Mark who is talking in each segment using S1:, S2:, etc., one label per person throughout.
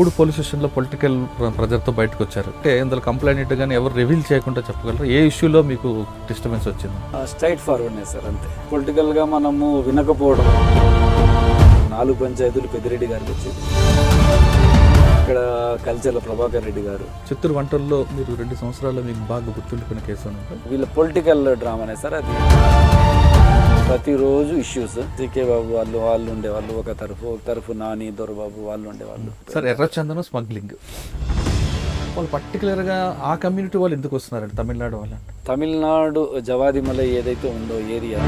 S1: 3 police స్టేషన్లో political ప్రెజర్తో బయటకు వచ్చారు. అంటే ఇందులో కంప్లైంట్ కానీ ఎవరు రివీల్ చేయకుండా చెప్పగలరు ఏ ఇష్యూలో మీకు డిస్టర్బెన్స్ వచ్చింది?
S2: స్ట్రైట్ ఫార్వర్డ్నే సార్, అంతే. పొలిటికల్గా మనము వినకపోవడం. 4 పంచాయతీలు పెద్దిరెడ్డి గారికి వచ్చింది, ఇక్కడ కల్చర్ల ప్రభాకర్ రెడ్డి గారు.
S1: చిత్తూరు వంటల్లో మీరు 2 సంవత్సరాల్లో మీకు బాగా గుర్తుండిపోయిన కేసు ఉంది.
S2: వీళ్ళ పొలిటికల్ డ్రామానే సార్ అది. ప్రతిరోజు ఇష్యూస్. సికే బాబు వాళ్ళు ఉండేవాళ్ళు ఒక తరఫు నాని దొరబాబు వాళ్ళు ఉండేవాళ్ళు.
S1: సార్ ఎర్రచందనం స్మగ్లింగ్ వాళ్ళు పర్టికులర్గా ఆ కమ్యూనిటీ వాళ్ళు ఎందుకు వస్తున్నారండి? తమిళనాడు వాళ్ళు.
S2: తమిళనాడు జవాదిమలై ఏదైతే ఉందో ఏరియా,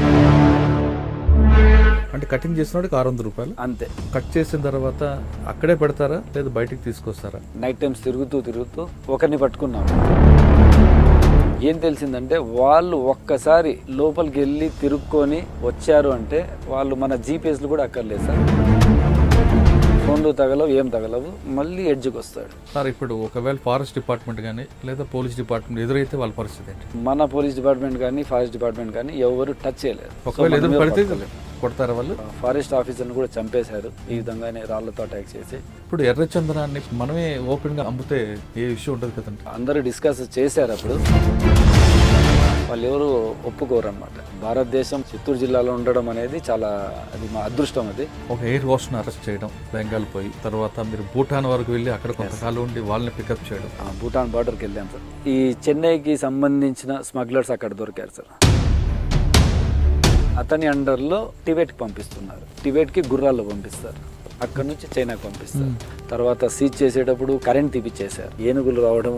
S1: అంటే కటింగ్ చేసినోడికి 600 రూపాయలు
S2: అంతే.
S1: కట్ చేసిన తర్వాత అక్కడే పెడతారా లేదా బయటికి తీసుకొస్తారా?
S2: నైట్ టైమ్స్ తిరుగుతూ ఒకరిని పట్టుకున్నాం. ఏం తెలిసిందంటే వాళ్ళు ఒక్కసారి లోపలికి వెళ్ళి తిరుక్కొని వచ్చారు అంటే వాళ్ళు మన జీపీఎస్లు కూడా అక్కర్లేదు సార్. ఫోన్లు తగలవు, ఏం తగలవు, మళ్ళీ ఎడ్జ్కి వస్తాడు
S1: సార్. ఇప్పుడు ఒకవేళ ఫారెస్ట్ డిపార్ట్మెంట్ కానీ లేదా పోలీస్ డిపార్ట్మెంట్ ఎదురైతే వాళ్ళ పరిస్థితి ఏంటి?
S2: మన పోలీస్ డిపార్ట్మెంట్ కానీ ఫారెస్ట్ డిపార్ట్మెంట్ కానీ ఎవరు టచ్ చేయలేదు.
S1: ఒకవేళ ఎదురు పడితే కొడతారా వాళ్ళు?
S2: ఫారెస్ట్ ఆఫీసర్ని కూడా చంపేశారు ఈ విధంగానే రాళ్లతో అటాక్ చేసి.
S1: ఇప్పుడు ఎర్రచందనాన్ని మనమే ఓపెన్ గా అమ్మితే ఏ ఇష్యూ ఉంటుంది కదండి.
S2: అందరూ డిస్కస్ చేశారు. అప్పుడు వాళ్ళు ఎవరు ఒప్పుకోరు అనమాట. భారతదేశం చిత్తూరు జిల్లాలో ఉండడం అనేది చాలా, అది మా అదృష్టం. అది
S1: ఒక ఎయిర్ హోస్ట్ని అరెస్ట్ చేయడం, బెంగాల్ పోయి తర్వాత మీరు భూటాన్ వరకు వెళ్ళి అక్కడ కొంతకాలం ఉండి వాళ్ళని పికప్ చేయడం.
S2: భూటాన్ బార్డర్కి వెళ్ళాం సార్. ఈ చెన్నైకి సంబంధించిన స్మగ్లర్స్ అక్కడ దొరికారు సార్. అతని అండర్లో టిబెట్కి పంపిస్తున్నారు. టిబెట్కి గుర్రాల్లో పంపిస్తారు, అక్కడ నుంచి చైనాకి పంపిస్తారు. తర్వాత సీజ్ చేసేటప్పుడు కరెంట్ తీపిచ్చేశారు. ఏనుగులు రావడం,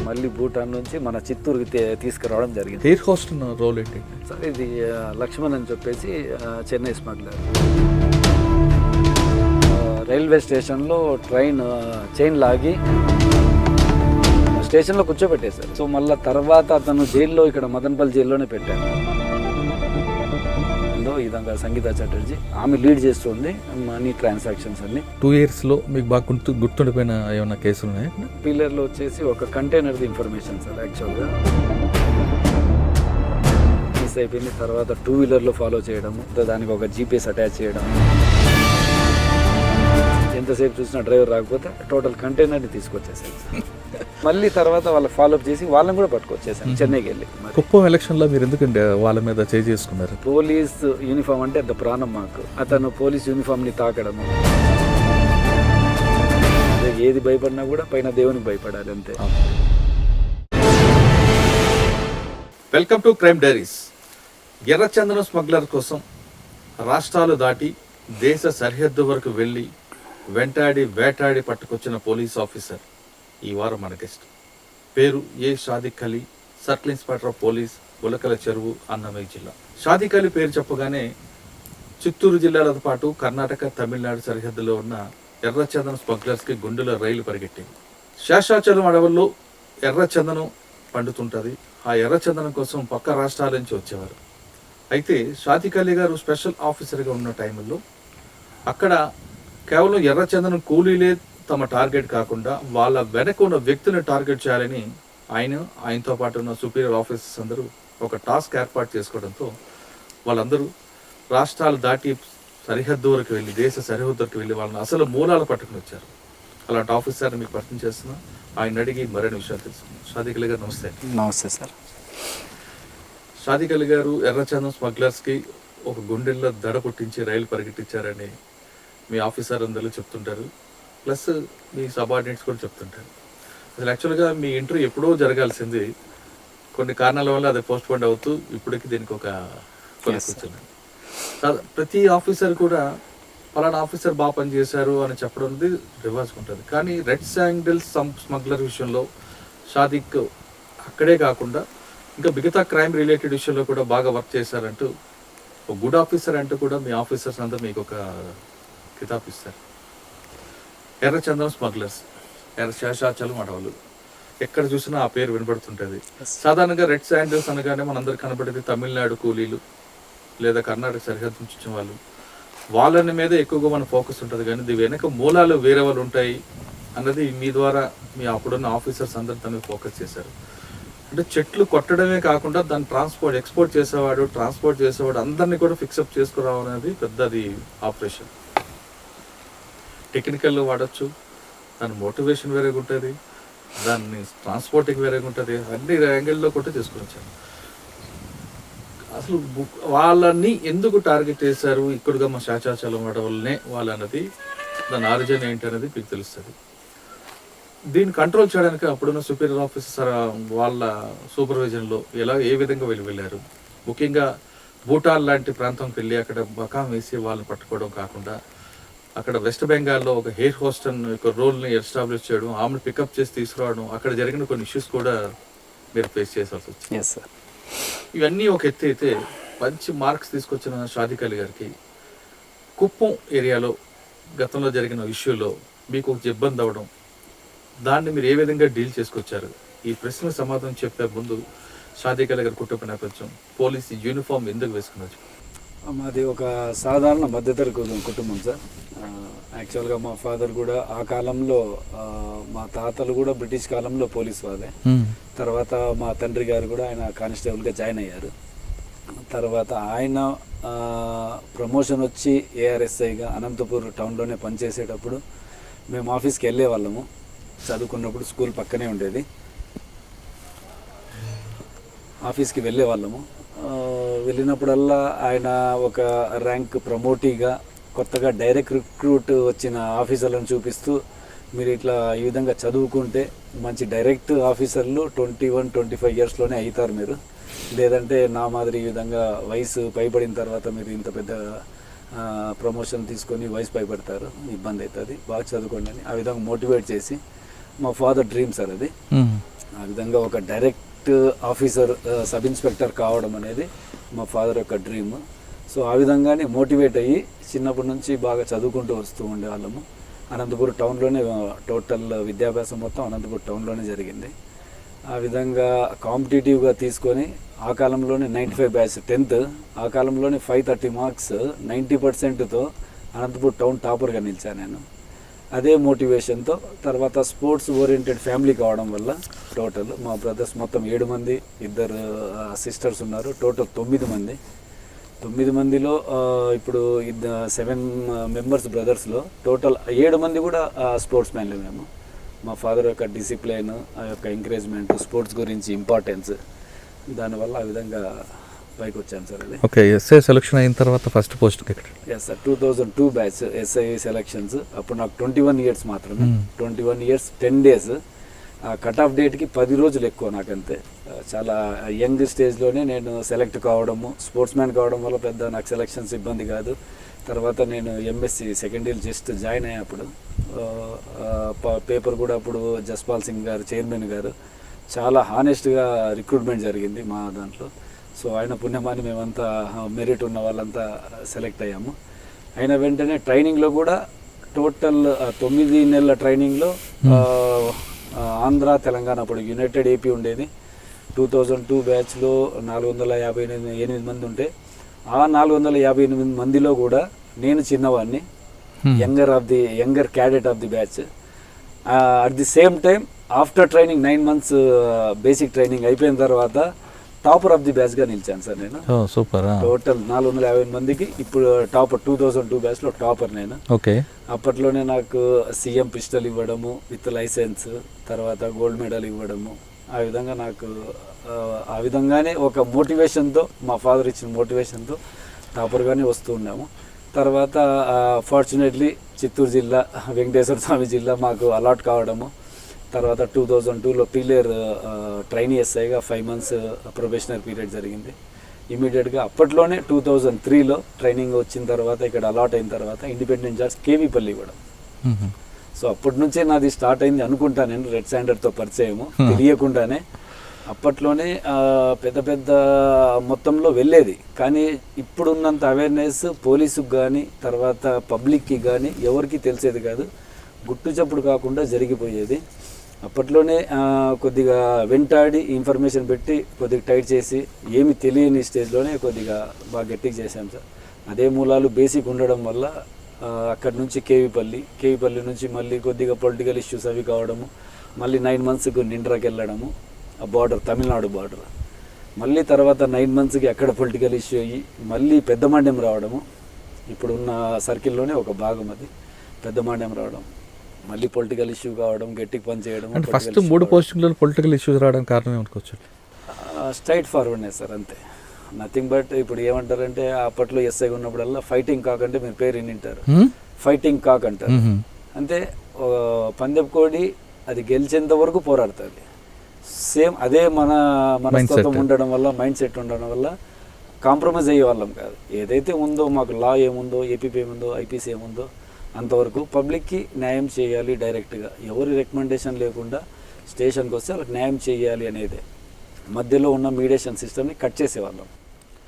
S2: మళ్ళీ భూటాన్ నుంచి మన చిత్తూరుకి తీసుకురావడం జరిగింది.
S1: ఎయిర్ హోస్ట్ రోల్ ఏంటి
S2: సార్? ఇది లక్ష్మణ్ అని చెప్పేసి చెన్నై స్మగ్లర్. రైల్వే స్టేషన్లో ట్రైన్ చైన్ లాగి స్టేషన్లో కూర్చోబెట్టేశారు. సో మళ్ళీ తర్వాత అతను జైల్లో, ఇక్కడ మదనపల్లి జైల్లోనే పెట్టాను. ఈ విధంగా సంగీత చటర్జీ ఆమె లీడ్ చేస్తుంది మనీ ట్రాన్సాక్షన్స్ అన్ని.
S1: 2 years లో మీకు బాగా గుర్తుండిపోయిన ఏమైనా కేసులు ఉన్నాయి?
S2: పిల్లర్లో వచ్చేసి ఒక కంటైనర్ది ఇన్ఫర్మేషన్ సార్. యాక్చువల్గా మిస్ అయిపోయింది. తర్వాత 2 వీలర్లో ఫాలో చేయడము, దానికి ఒక జీపీఎస్ అటాచ్ చేయడం. ఎంతసేపు చూసినా డ్రైవర్ రాకపోతే టోటల్ కంటైనర్ని తీసుకొచ్చేసాను. మళ్ళీ తర్వాత వాళ్ళు ఫాలోఅప్ చేసి వాళ్ళని కూడా పట్టుకొచ్చేసాను చెన్నైకి వెళ్ళి.
S1: కుప్పం ఎలక్షన్లో మీరు ఎందుకంటే వాళ్ళ మీద చేసుకున్నారు?
S2: పోలీస్ యూనిఫామ్ అంటే అంత ప్రాణం మాకు. అతను పోలీస్ యూనిఫామ్ని తాకడము, ఏది భయపడినా కూడా పైన దేవునికి భయపడాలి, అంతే.
S1: Welcome to crime diaries. ఎర్రచందనం స్మగ్లర్ కోసం రాష్ట్రాలు దాటి దేశ సరిహద్దు వరకు వెళ్ళి వేటాడి పట్టుకొచ్చిన పోలీస్ ఆఫీసర్ ఈ వారం మన గెస్ట్. పేరు A Shadiq Ali, circle inspector of police, Ulakala Cheruvu, Annamayya జిల్లా. షాదిక్ అలీ పేరు చెప్పగానే చిత్తూరు జిల్లాలతో పాటు కర్ణాటక, తమిళనాడు సరిహద్దులో ఉన్న ఎర్రచందనం స్మగ్లర్స్కి గుండెలో రైలు పరిగెట్టింది. శేషాచలం అడవుల్లో ఎర్రచందనం పండుతుంటుంది. ఆ ఎర్రచందనం కోసం పక్క రాష్ట్రాల నుంచి వచ్చేవారు. అయితే షాదిక్ అలీ గారు స్పెషల్ ఆఫీసర్గా ఉన్న టైంలో అక్కడ కేవలం ఎర్రచందనం కూలీలే తమ టార్గెట్ కాకుండా వాళ్ళ వెనక ఉన్న వ్యక్తిని టార్గెట్ చేయాలని ఆయనతో పాటు ఉన్న సుపీరియర్ ఆఫీసర్స్ అందరూ ఒక టాస్క్ ఏర్పాటు చేసుకోవడంతో వాళ్ళందరూ రాష్ట్రాలు దాటి సరిహద్దు వరకు వెళ్ళి, దేశ సరిహద్దు వరకు వెళ్ళి వాళ్ళని అసలు మూలాలు పట్టుకుని వచ్చారు. అలాంటి ఆఫీసర్ని మీకు పరిచయం చేస్తున్నా. ఆయన అడిగి మరిన్ని విషయాలు తెలుసుకున్నాం. షాదిక్ అలీ గారు నమస్తే.
S2: నమస్తే సార్.
S1: షాదిక్ అలీ గారు ఎర్రచందనం స్మగ్లర్స్కి ఒక గుండెల్లో దడ పుట్టించి రైలు పరిగెట్టించారని మీ ఆఫీసర్ అందరూ చెప్తుంటారు, ప్లస్ మీ సబార్డినేట్స్ కూడా చెప్తుంటారు. అసలు యాక్చువల్గా మీ ఇంటర్వ్యూ ఎప్పుడో జరగాల్సింది, కొన్ని కారణాల వల్ల అది పోస్ట్ పోన్ అవుతూ ఇప్పటికి దీనికి ఒక కూర్చుంది. ప్రతి ఆఫీసర్ కూడా పలానా ఆఫీసర్ బాగా పనిచేశారు అని చెప్పడం రివాజ్ ఉంటుంది. కానీ రెడ్ శాండిల్ స్మగ్లర్ విషయంలో షాదిక్ అక్కడే కాకుండా ఇంకా మిగతా క్రైమ్ రిలేటెడ్ విషయంలో కూడా బాగా వర్క్ చేశారంటూ, ఒక గుడ్ ఆఫీసర్ అంటూ కూడా మీ ఆఫీసర్స్ అంతా మీకు ఒక కితాబ్ ఇస్తారు. ఎర్రచందనం స్మగ్లర్స్, శేషాచలం అడవులు, ఎక్కడ చూసినా ఆ పేరు వినపడుతుంటుంది. సాధారణంగా రెడ్ శాండిల్స్ అనగానే మనందరికి కనపడేది తమిళనాడు కూలీలు లేదా కర్ణాటక సరిహద్దు నుంచి వచ్చిన వాళ్ళు, వాళ్ళని మీద ఎక్కువగా మన ఫోకస్ ఉంటుంది. కానీ ఇది వెనక మూలాలు వేరే వాళ్ళు ఉంటాయి అన్నది మీ ద్వారా మీ అప్పుడున్న ఆఫీసర్స్ అందరూ దాన్ని ఫోకస్ చేశారు. అంటే చెట్లు కొట్టడమే కాకుండా దాన్ని ఎక్స్పోర్ట్ చేసేవాడు, ట్రాన్స్పోర్ట్ చేసేవాడు అందరినీ కూడా ఫిక్సప్ చేసుకురావడం అనేది పెద్దది ఆపరేషన్. టెక్నికల్ వాడచ్చు, దాని మోటివేషన్ వేరేగా ఉంటుంది, దాన్ని ట్రాన్స్పోర్టింగ్ వేరేగా ఉంటుంది, అన్ని యాంగిల్లో కూడా తీసుకుని వచ్చాను. అసలు వాళ్ళని ఎందుకు టార్గెట్ చేశారు ఇక్కడుగా మా శాచాచలం వాడడం వల్లనే వాళ్ళన్నది, దాని ఆరిజిన్ ఏంటి అనేది మీకు తెలుస్తుంది. దీన్ని కంట్రోల్ చేయడానికి అప్పుడున్న సుపీరియర్ ఆఫీసర్ వాళ్ళ సూపర్విజన్లో ఏ విధంగా వెళ్ళారు. ముఖ్యంగా భూటాన్ లాంటి ప్రాంతంకి వెళ్ళి అక్కడ బకాం వేసి వాళ్ళని పట్టుకోవడం కాకుండా, అక్కడ వెస్ట్ బెంగాల్లో ఒక హెయిర్ హోస్టన్ యొక్క రోల్ని ఎస్టాబ్లిష్ చేయడం, ఆమెను పికప్ చేసి తీసుకురావడం, అక్కడ జరిగిన కొన్ని ఇష్యూస్ కూడా మీరు ఫేస్ చేయాల్సి వచ్చింది.
S2: Yes sir.
S1: ఇవన్నీ ఒక ఎత్తు అయితే, మంచి మార్క్స్ తీసుకొచ్చిన షాదిక్ అలీ గారికి కుప్పం ఏరియాలో గతంలో జరిగిన ఇష్యూలో మీకు ఒక ఇబ్బంది అవ్వడం, దాన్ని మీరు ఏ విధంగా డీల్ చేసుకొచ్చారు? ఈ ప్రశ్నకు సమాధానం చెప్పే ముందు షాదిక్ అలీ గారి కుటుంబ నేపథ్యం, పోలీస్ యూనిఫామ్ ఎందుకు వేసుకున్నారు?
S2: మాది ఒక సాధారణ మధ్యతరగతి కుటుంబం సార్. యాక్చువల్గా మా ఫాదర్ కూడా ఆ కాలంలో, మా తాతలు కూడా బ్రిటిష్ కాలంలో పోలీస్ వాళ్ళే. తర్వాత మా తండ్రి గారు కూడా ఆయన కానిస్టేబుల్గా జాయిన్ అయ్యారు. తర్వాత ఆయన ప్రమోషన్ వచ్చి ఏఆర్ఎస్ఐగా అనంతపూర్ టౌన్లోనే పనిచేసేటప్పుడు మేము ఆఫీస్కి వెళ్ళే వాళ్ళము. చదువుకున్నప్పుడు స్కూల్ పక్కనే ఉండేది, ఆఫీస్కి వెళ్ళే వాళ్ళము. వెళ్ళినప్పుడల్లా ఆయన ఒక ర్యాంక్ ప్రమోటీగా కొత్తగా డైరెక్ట్ రిక్రూట్ వచ్చిన ఆఫీసర్లను చూపిస్తూ, మీరు ఇట్లా ఈ విధంగా చదువుకుంటే మంచి డైరెక్ట్ ఆఫీసర్లు 21-25 ఇయర్స్లోనే అవుతారు మీరు, లేదంటే నా మాదిరి ఈ విధంగా వయసు పైబడిన తర్వాత మీరు ఇంత పెద్ద ప్రమోషన్ తీసుకొని వయసు పైబడతారు, ఇబ్బంది అవుతుంది, బాగా చదువుకోండి అని ఆ విధంగా మోటివేట్ చేసి, మా ఫాదర్ డ్రీమ్ సార్ అది. ఆ విధంగా ఒక డైరెక్ట్ ఆఫీసర్, సబ్ ఇన్స్పెక్టర్ కావడం అనేది మా ఫాదర్ యొక్క డ్రీమ్. సో ఆ విధంగానే మోటివేట్ అయ్యి చిన్నప్పటి నుంచి బాగా చదువుకుంటూ వస్తూ ఉండేవాళ్ళము. అనంతపురం టౌన్లోనే టోటల్ విద్యాభ్యాసం మొత్తం అనంతపురం టౌన్లోనే జరిగింది. ఆ విధంగా కాంపిటేటివ్గా తీసుకొని ఆ కాలంలోనే 95 బ్యాచ్ 10th, ఆ కాలంలోనే 530 మార్క్స్ 90%తో అనంతపురం టౌన్ టాపర్గా నిలిచాను నేను. అదే మోటివేషన్తో తర్వాత స్పోర్ట్స్ ఓరియంటెడ్ ఫ్యామిలీ కావడం వల్ల టోటల్ మా బ్రదర్స్ మొత్తం 7 మంది, 2 సిస్టర్స్ ఉన్నారు, టోటల్ 9 మంది. 9 మందిలో ఇప్పుడు 7 మెంబర్స్ బ్రదర్స్లో టోటల్ 7 మంది కూడా స్పోర్ట్స్ మ్యాన్లు మేము. మా ఫాదర్ యొక్క డిసిప్లైన్, ఆ యొక్క ఎంకరేజ్మెంట్, స్పోర్ట్స్ గురించి ఇంపార్టెన్స్, దానివల్ల ఆ విధంగా పైకి వచ్చాను సార్. అది
S3: ఓకే. ఎస్ఐ సెలక్షన్ అయిన తర్వాత ఫస్ట్ పోస్ట్ ఇక్కడ?
S2: Yes sir, 2002 batch SI selections. అప్పుడు నాకు 21 ఇయర్స్ మాత్రమే. 21 ఇయర్స్ 10 days. కట్ ఆఫ్ డేట్కి 10 రోజులు ఎక్కువ నాకంతే. చాలా యంగ్ స్టేజ్లోనే నేను సెలెక్ట్ కావడము, స్పోర్ట్స్ మ్యాన్ కావడం వల్ల పెద్ద నాకు సెలక్షన్స్ ఇబ్బంది కాదు. తర్వాత నేను MSc second year just join అయ్యేప్పుడు పేపర్ కూడా అప్పుడు జస్పాల్ సింగ్ గారు చైర్మన్ గారు చాలా హానెస్ట్గా రిక్రూట్మెంట్ జరిగింది మా దాంట్లో. సో ఆయన పుణ్యమాని మేమంతా మెరిట్ ఉన్న వాళ్ళంతా సెలెక్ట్ అయ్యాము. అయిన వెంటనే ట్రైనింగ్లో కూడా టోటల్ 9 నెలల ట్రైనింగ్లో ఆంధ్ర తెలంగాణ, అప్పుడు యునైటెడ్ ఏపీ ఉండేది. 2002 బ్యాచ్లో 458 మంది ఉంటే ఆ 458 మందిలో కూడా నేను చిన్నవాడిని, younger cadet of the batch. At the same time after training 9 months basic training అయిపోయిన తర్వాత టాపర్ ఆఫ్ ది బ్యాచ్గా నిలిచాను సార్ నేను.
S3: సూపర్.
S2: టోటల్ 450 మందికి ఇప్పుడు టాపర్ 2002 బ్యాచ్లో టాపర్ నేను.
S3: ఓకే.
S2: అప్పట్లోనే నాకు సీఎం పిస్టల్ ఇవ్వడము విత్ లైసెన్స్, తర్వాత గోల్డ్ మెడల్ ఇవ్వడము, ఆ విధంగా నాకు ఆ విధంగానే ఒక మోటివేషన్తో, మా ఫాదర్ ఇచ్చిన మోటివేషన్తో టాపర్గానే వస్తూ ఉన్నాము. తర్వాత ఫార్చునేట్లీ చిత్తూరు జిల్లా, వెంకటేశ్వర స్వామి జిల్లా మాకు అలాట్ కావడము. తర్వాత 2002లో పీలేర్ ట్రైనీ ఎస్ఐగా 5 months ప్రొబేషనరీ పీరియడ్ జరిగింది. ఇమీడియట్గా అప్పట్లోనే 2003లో ట్రైనింగ్ వచ్చిన తర్వాత, ఇక్కడ అలాట్ అయిన తర్వాత ఇండిపెండెంట్ జాబ్స్ కేవీపల్లి ఇవ్వడం. సో అప్పటి నుంచే నాది స్టార్ట్ అయింది అనుకుంటా నేను, రెడ్ శాండర్తో పరిచయము తెలియకుండానే. అప్పట్లోనే పెద్ద పెద్ద మొత్తంలో వెళ్ళేది, కానీ ఇప్పుడున్నంత అవేర్నెస్ పోలీసుకు కానీ తర్వాత పబ్లిక్కి కానీ ఎవరికి తెలిసేది కాదు. గుట్టు చప్పుడు కాకుండా జరిగిపోయేది. అప్పట్లోనే కొద్దిగా వెంటాడి ఇన్ఫర్మేషన్ పెట్టి కొద్దిగా టైట్ చేసి ఏమి తెలియని స్టేజ్లోనే కొద్దిగా బాగా గట్టిగా చేశాం సార్. అదే మూలాలు బేసిక్ ఉండడం వల్ల అక్కడి నుంచి కేవీపల్లి నుంచి మళ్ళీ కొద్దిగా పొలిటికల్ ఇష్యూస్ అవి కావడము, మళ్ళీ 9 monthsకు నిండ్రాకి వెళ్ళడము, ఆ బార్డర్ తమిళనాడు బార్డర్, మళ్ళీ తర్వాత 9 monthsకి అక్కడ పొలిటికల్ ఇష్యూ అయ్యి మళ్ళీ పెద్ద మండ్యం రావడము. ఇప్పుడున్న సర్కిల్లోనే ఒక భాగం అది. పెద్ద మాండ్యం రావడం, మళ్ళీ పొలిటికల్ ఇష్యూ కావడం, గట్టికి పని చేయడం.
S3: అంటే ఫస్ట్ 3 పోస్టింగ్లలో పొలిటికల్ ఇష్యూస్ రావడానికి కారణం ఏమనుకోవచ్చు?
S2: స్ట్రైట్ ఫార్వర్డ్నే సార్, అంతే. నథింగ్ బట్ ఇప్పుడు ఏమంటారంటే అప్పట్లో ఎస్ఐ ఉన్నప్పుడల్లా ఫైటింగ్ కాక్ అంటే మీరు పేరు వింటారు, ఫైటింగ్ కాక్ అంటారు. అంటే పందెపు కోడి అది గెలిచేంత వరకు పోరాడుతుంది. సేమ్ అదే మన మనస్తత్వం ఉండడం వల్ల, మైండ్ సెట్ ఉండడం వల్ల కాంప్రమైజ్ అయ్యే వాళ్ళం కాదు. ఏదైతే ఉందో మాకు లా ఏముందో, ఏపీపీ ఏముందో, ఐపీసీ ఏముందో అంతవరకు పబ్లిక్కి న్యాయం చేయాలి డైరెక్ట్గా, ఎవరి రికమెండేషన్ లేకుండా స్టేషన్కి వస్తే వాళ్ళకి న్యాయం చేయాలి అనేదే. మధ్యలో ఉన్న మీడియేషన్ సిస్టమ్ని కట్ చేసేవాళ్ళం.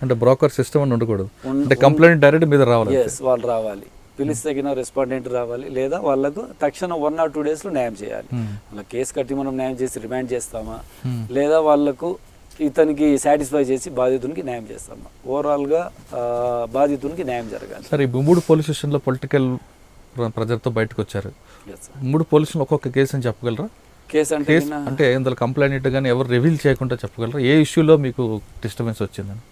S3: అంటే బ్రోకర్ సిస్టమ్ అని ఉండకూడదు, అంటే కంప్లైంట్ డైరెక్ట్ మీద రావాలి.
S2: ఎస్, వాళ్ళు రావాలి, పిలిస్తే తగిన రెస్పాండెంట్ రావాలి, లేదా వాళ్ళకు తక్షణం 1 or 2 daysలో న్యాయం చేయాలి. వాళ్ళ కేసు కట్టి మనం న్యాయం చేసి రిమాండ్ చేస్తామా, లేదా వాళ్ళకు ఇతనికి సాటిస్ఫై చేసి బాధితునికి న్యాయం చేస్తామా, ఓవరాల్గా బాధితునికి న్యాయం జరగాలి.
S3: సరే, ఈ 3 పోలీస్ స్టేషన్లో పొలిటికల్ ప్రజలతో బయటకు వచ్చారు. 3 పోలీస్ స్టేషన్లో ఒక్కొక్క కేసు అని చెప్పగలరా?
S2: కేసు
S3: అంటే ఇందులో కంప్లైంట్ కానీ ఎవరు రివీల్ చేయకుండా చెప్పగలరా ఏ ఇష్యూలో మీకు డిస్టర్బెన్స్ వచ్చిందని?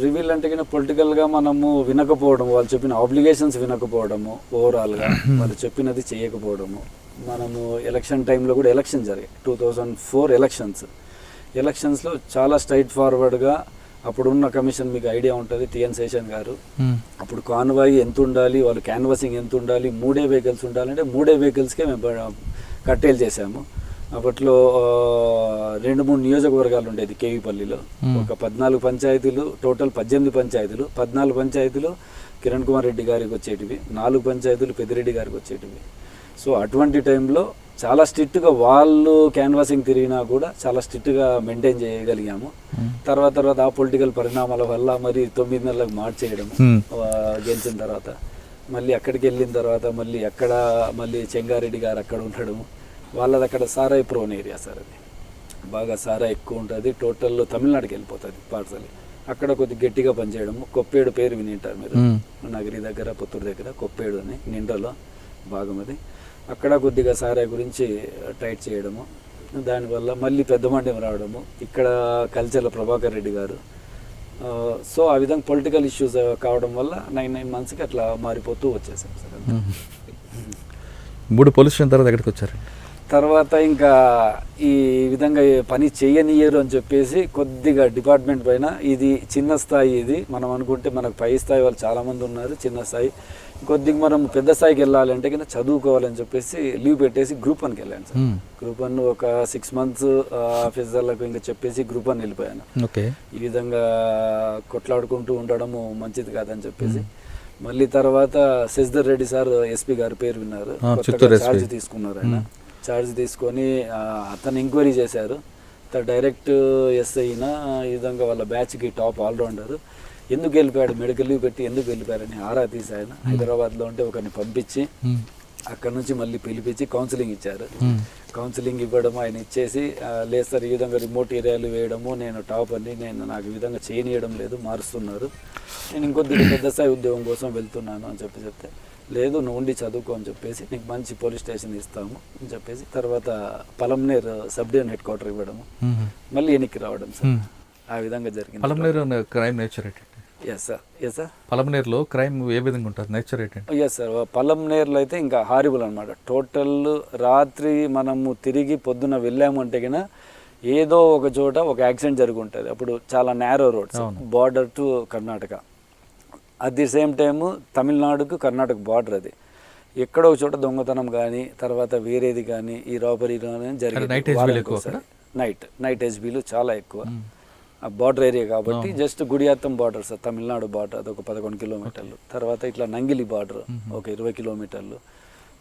S2: రివీల్ అంటే కన్నా పొలిటికల్గా మనము వినకపోవడం, వాళ్ళు చెప్పిన ఆబ్లిగేషన్స్ వినకపోవడము, ఓవరాల్గా వాళ్ళు చెప్పినది చేయకపోవడము. మనము ఎలక్షన్ టైంలో కూడా ఎలక్షన్ జరిగాయి, 2004 ఎలక్షన్స్లో చాలా స్ట్రైట్ ఫార్వర్డ్గా అప్పుడున్న కమిషన్ మీకు ఐడియా ఉంటుంది, టిఎన్ శేషన్ గారు. అప్పుడు కాన్వాయ్ ఎంత ఉండాలి, వాళ్ళు క్యాన్వాసింగ్ ఎంత ఉండాలి, 3 vehicles ఉండాలంటే 3 vehiclesకే మేము కట్టేలు చేశాము. అప్పట్లో 2-3 నియోజకవర్గాలు ఉండేది కేవీపల్లిలో. ఒక 14 పంచాయతీలు, టోటల్ 18 పంచాయతీలు. 14 పంచాయతీలు కిరణ్ కుమార్ రెడ్డి గారికి వచ్చేటివి, 4 పంచాయతీలు పెద్దిరెడ్డి గారికి వచ్చేటివి. సో అటువంటి టైంలో చాలా స్ట్రిక్ట్గా వాళ్ళు క్యాన్వాసింగ్ తిరిగినా కూడా చాలా స్ట్రిక్ట్గా మెయింటైన్ చేయగలిగాము. తర్వాత ఆ పొలిటికల్ పరిణామాల వల్ల మరి 9 నెలలకు మార్చేయడం, గెలిచిన తర్వాత మళ్ళీ అక్కడికి వెళ్ళిన తర్వాత మళ్ళీ చెంగారెడ్డి గారు అక్కడ ఉండడము. వాళ్ళది అక్కడ సారాయి ప్రోన్ ఏరియా సార్, అది బాగా సారా ఎక్కువ ఉంటుంది, టోటల్ తమిళనాడుకి వెళ్ళిపోతుంది పార్సల్. అక్కడ కొద్దిగా గట్టిగా పనిచేయడము. కొప్పేడు పేరు వినింటారు మీరు, నగరి దగ్గర, పుత్తూరు దగ్గర కొప్పేడు అని నిండలో భాగం అది. అక్కడ కొద్దిగా సారాయి గురించి టైట్ చేయడము, దానివల్ల మళ్ళీ పెద్ద మండ్యం రావడము, ఇక్కడ కల్చర్ల ప్రభాకర్ రెడ్డి గారు. సో ఆ విధంగా పొలిటికల్ ఇష్యూస్ కావడం వల్ల 9 monthsకి అట్లా మారిపోతూ వచ్చేసాం సార్.
S3: 3 పోలీస్ స్టేషన్ తర్వాత ఎక్కడికి వచ్చారు?
S2: తర్వాత ఇంకా ఈ విధంగా పని చేయనియరు అని చెప్పేసి కొద్దిగా డిపార్ట్మెంట్ పైన, ఇది చిన్న స్థాయి, ఇది మనం అనుకుంటే మనకు పై స్థాయి వాళ్ళు చాలామంది ఉన్నారు, చిన్న స్థాయి కొద్దిగా మనం పెద్ద స్థాయికి వెళ్ళాలంటే కింద చదువుకోవాలని చెప్పేసి లీవ్ పెట్టేసి గ్రూప్ 1కి వెళ్ళాను సార్. గ్రూప్ 1 ఒక 6 months ఆఫీసర్లకు ఇంకా చెప్పేసి గ్రూప్ 1 వెళ్ళిపోయాను. ఈ విధంగా కొట్లాడుకుంటూ ఉండడము మంచిది కాదని చెప్పేసి మళ్ళీ తర్వాత శశిధర్ రెడ్డి సార్ ఎస్పీ గారు పేరు విన్నారు, ఛార్జ్ తీసుకున్నారు. ఆయన ఛార్జ్ తీసుకొని అతను ఎంక్వైరీ చేశారు. డైరెక్ట్ ఎస్ఐ అయినా ఈ విధంగా వాళ్ళ బ్యాచ్కి టాప్ ఆల్రౌండర్ ఎందుకు వెళ్ళిపోయాడు, మెడికల్ లీవ్ పెట్టి ఎందుకు వెళ్ళిపోయారని ఆరా తీసి ఆయన హైదరాబాద్లో ఉంటే ఒకరిని పంపించి అక్కడ నుంచి మళ్ళీ పిలిపించి కౌన్సిలింగ్ ఇచ్చారు. కౌన్సిలింగ్ ఇవ్వడం ఆయన ఇచ్చేసి, లేదు సార్ ఈ విధంగా రిమోట్ ఏరియాలు వేయడము, నేను టాప్ అని నాకు ఈ విధంగా చేయనీయడం లేదు, మారుస్తున్నారు, నేను ఇంకొద్ది పెద్ద స్థాయి ఉద్యోగం కోసం వెళ్తున్నాను అని చెప్తే, లేదు నువ్వు ఉండి చదువుకో అని చెప్పేసి నీకు మంచి పోలీస్ స్టేషన్ ఇస్తాము అని చెప్పేసి తర్వాత Palamaner sub division head quarter ఇవ్వడము, మళ్ళీ వెనక్కి రావడం సార్. ఆ విధంగా జరిగింది.
S3: పలంనేర్ క్రైమ్ నేచర్ ఏంటి?
S2: ఎస్ సార్
S3: పలంనేర్లో క్రైమ్ ఏ విధంగా ఉంటుంది, నేచర్ ఏంటంటే?
S2: ఎస్ సార్, పలంనేర్లో అయితే ఇంకా హారిబుల్ అనమాట. టోటల్ రాత్రి మనము తిరిగి పొద్దున వెళ్ళాము అంటే కన్నా ఏదో ఒక చోట ఒక యాక్సిడెంట్ జరిగి ఉంటుంది. అప్పుడు చాలా narrow roads, border to Karnataka, at the same time తమిళనాడుకు కర్ణాటక బార్డర్. అది ఎక్కడో ఒక చోట దొంగతనం కానీ తర్వాత వేరేది కానీ ఈ రాబరీ కానీ జరిగింది. నైట్ హెచ్బీలు చాలా ఎక్కువ, ఆ బార్డర్ ఏరియా కాబట్టి. Just Gudiyattam border sir, Tamil Nadu border అదొక 11 kilometers, తర్వాత ఇట్లా నంగిలి బార్డర్ ఒక 20 kilometers.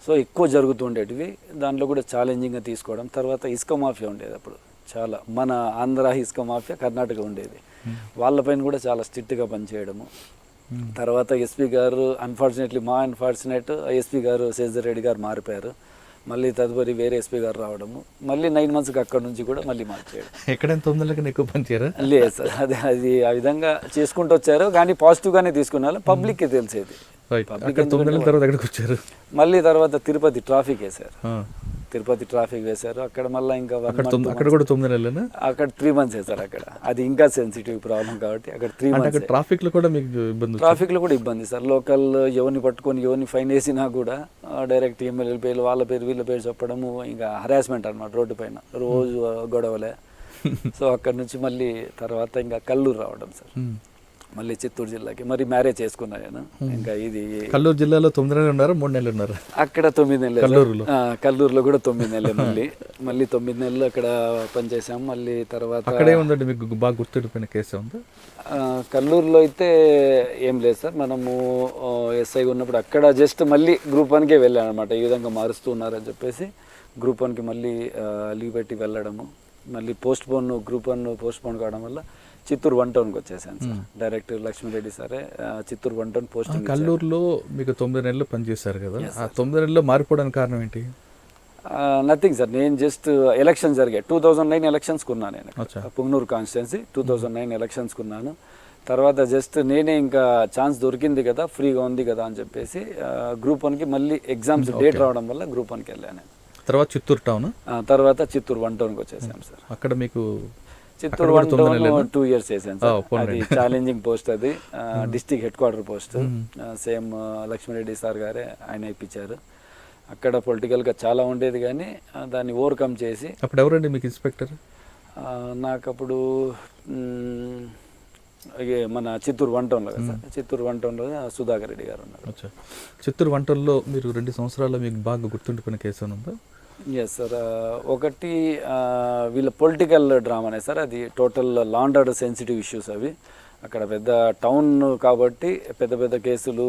S2: సో ఎక్కువ జరుగుతుండేటివి. దాంట్లో కూడా ఛాలెంజింగ్గా తీసుకోవడం. తర్వాత ఇసుక మాఫియా ఉండేది అప్పుడు చాలా, మన ఆంధ్ర ఇసుక మాఫియా కర్ణాటక ఉండేది, వాళ్ళపైన కూడా చాలా స్ట్రిక్ట్గా పనిచేయడము. తర్వాత ఎస్పీ గారు అన్ఫార్చునేట్లీ ఎస్పీ గారు శశిధర్ రెడ్డి గారు మారిపోయారు. మళ్ళీ తదుపరి వేరే ఎస్పీ గారు రావడము, మళ్ళీ 9 monthsకి అక్కడ నుంచి కూడా మళ్ళీ మార్చేయడం.
S3: ఎక్కడైనా 9 నెలలకు ఎక్కువ పనిచేయరా?
S2: లేదు సార్, అది ఆ విధంగా చేసుకుంటూ వచ్చారు, కానీ పాజిటివ్గానే తీసుకున్నారు. పబ్లిక్కి తెలిసేది.
S3: పబ్లిక్ 9 నెలల తర్వాత ఎక్కడికి వచ్చారు?
S2: మళ్ళీ తర్వాత తిరుపతి ట్రాఫిక్ వేశారు. తిరుపతి ట్రాఫిక్ వేశారు, అక్కడ మళ్ళీ ఇంకా 1
S3: అక్కడ
S2: month, 2
S3: అక్కడ కూడా 9 నెలలేనా?
S2: అక్కడ 3 months వేశారు. అక్కడ అది ఇంకా సెన్సిటివ్ ప్రాబ్లం కాబట్టి అక్కడ 3
S3: అంటే
S2: months.
S3: అక్కడ ట్రాఫిక్ లో కూడా మీకు ఇబ్బంది వచ్చిందా?
S2: ట్రాఫిక్లో కూడా ఇబ్బంది సార్. లోకల్ ఎవరిని పట్టుకొని ఎవరిని ఫైన్ వేసినా కూడా డైరెక్ట్ ఎమ్మెల్యేల పేర్లు వాళ్ళ పేరు వీళ్ళ పేరు చెప్పడము, ఇంకా హరాస్మెంట్ అనమాట రోడ్డు పైన రోజు గొడవలే. సో అక్కడ నుంచి మళ్ళీ తర్వాత ఇంకా కల్లూరు రావడం సార్, మళ్ళీ చిత్తూరు జిల్లాకి. మరి మ్యారేజ్ చేసుకున్నా నేను. ఇంకా ఇది
S3: కల్లూరు జిల్లాలో 9 నెలలు ఉన్నారా, 3 నెలలు ఉన్నారా?
S2: అక్కడ 9 నెలలు.
S3: కల్లూరులో?
S2: కల్లూరులో కూడా 9 నెలలు. మళ్ళీ 9 నెలలు అక్కడ పనిచేసాం. మళ్ళీ తర్వాత
S3: అక్కడే ఉందండి మీకు బాగా గుర్తుండిపోయిన కేసు ఉందా?
S2: కల్లూరులో అయితే ఏం లేదు సార్. మనము ఎస్ఐగా ఉన్నప్పుడు అక్కడ జస్ట్ మళ్ళీ గ్రూప్ 1కే వెళ్ళాను అనమాట. ఈ విధంగా మారుస్తూ ఉన్నారని చెప్పేసి గ్రూప్ 1కి మళ్ళీ లీవ్ పెట్టి వెళ్ళడము. మళ్ళీ గ్రూప్ 1 పోస్ట్ పోన్ కావడం వల్ల చిత్తూరు 1 టౌన్కి వచ్చేసాను సార్. డైరెక్టర్ లక్ష్మీరెడ్డి సారే చిత్తూరు 1 టౌన్ పోస్టింగ్.
S3: కల్లూరులో మీకు 9 నెలలు పనిచేశారు కదా, ఆ 9 నెలల్లో మారిపోవడానికి కారణం ఏంటి?
S2: Nothing sir. నేను జస్ట్ ఎలక్షన్ జరిగాయి 2009 ఎలక్షన్స్కి ఉన్నాను నేను. పుంగనూరు కాన్స్టిట్యున్సీ 2009 ఎలక్షన్స్కి ఉన్నాను. తర్వాత జస్ట్ నేనే ఇంకా ఛాన్స్ దొరికింది కదా, ఫ్రీగా ఉంది కదా అని చెప్పేసి గ్రూప్ 1కి మళ్ళీ ఎగ్జామ్స్ డేట్ రావడం వల్ల గ్రూప్ 1కి వెళ్ళాను.
S3: తర్వాత చిత్తూరు టౌన్,
S2: తర్వాత చిత్తూరు 1 టౌన్కి వచ్చేసాను సార్.
S3: అక్కడ మీకు
S2: చిత్తూరు 1 టౌన్ 2 years చేశాను సార్. అది ఛాలెంజింగ్ పోస్ట్, అది district head quarter post. Same Lakshmi Reddy sir గారే ఆయన ఇప్పించారు. అక్కడ పొలిటికల్గా చాలా ఉండేది కానీ దాన్ని ఓవర్కమ్ చేసి.
S3: అప్పుడు ఎవరండి మీకు ఇన్స్పెక్టర్?
S2: నాకు అప్పుడు మన చిత్తూరు 1 టౌన్లో కదా సార్, చిత్తూరు 1 టౌన్లో సుధాకర్ రెడ్డి గారు ఉన్నారు.
S3: చిత్తూరు 1 టౌన్లో మీరు 2 సంవత్సరాల్లో మీకు బాగా గుర్తుండిపోయిన కేసు ఉందా?
S2: Yes sir. ఒకటి వీళ్ళ పొలిటికల్ డ్రామానే సార్. అది total law and order sensitive issues అవి. అక్కడ పెద్ద టౌన్ కాబట్టి పెద్ద పెద్ద కేసులు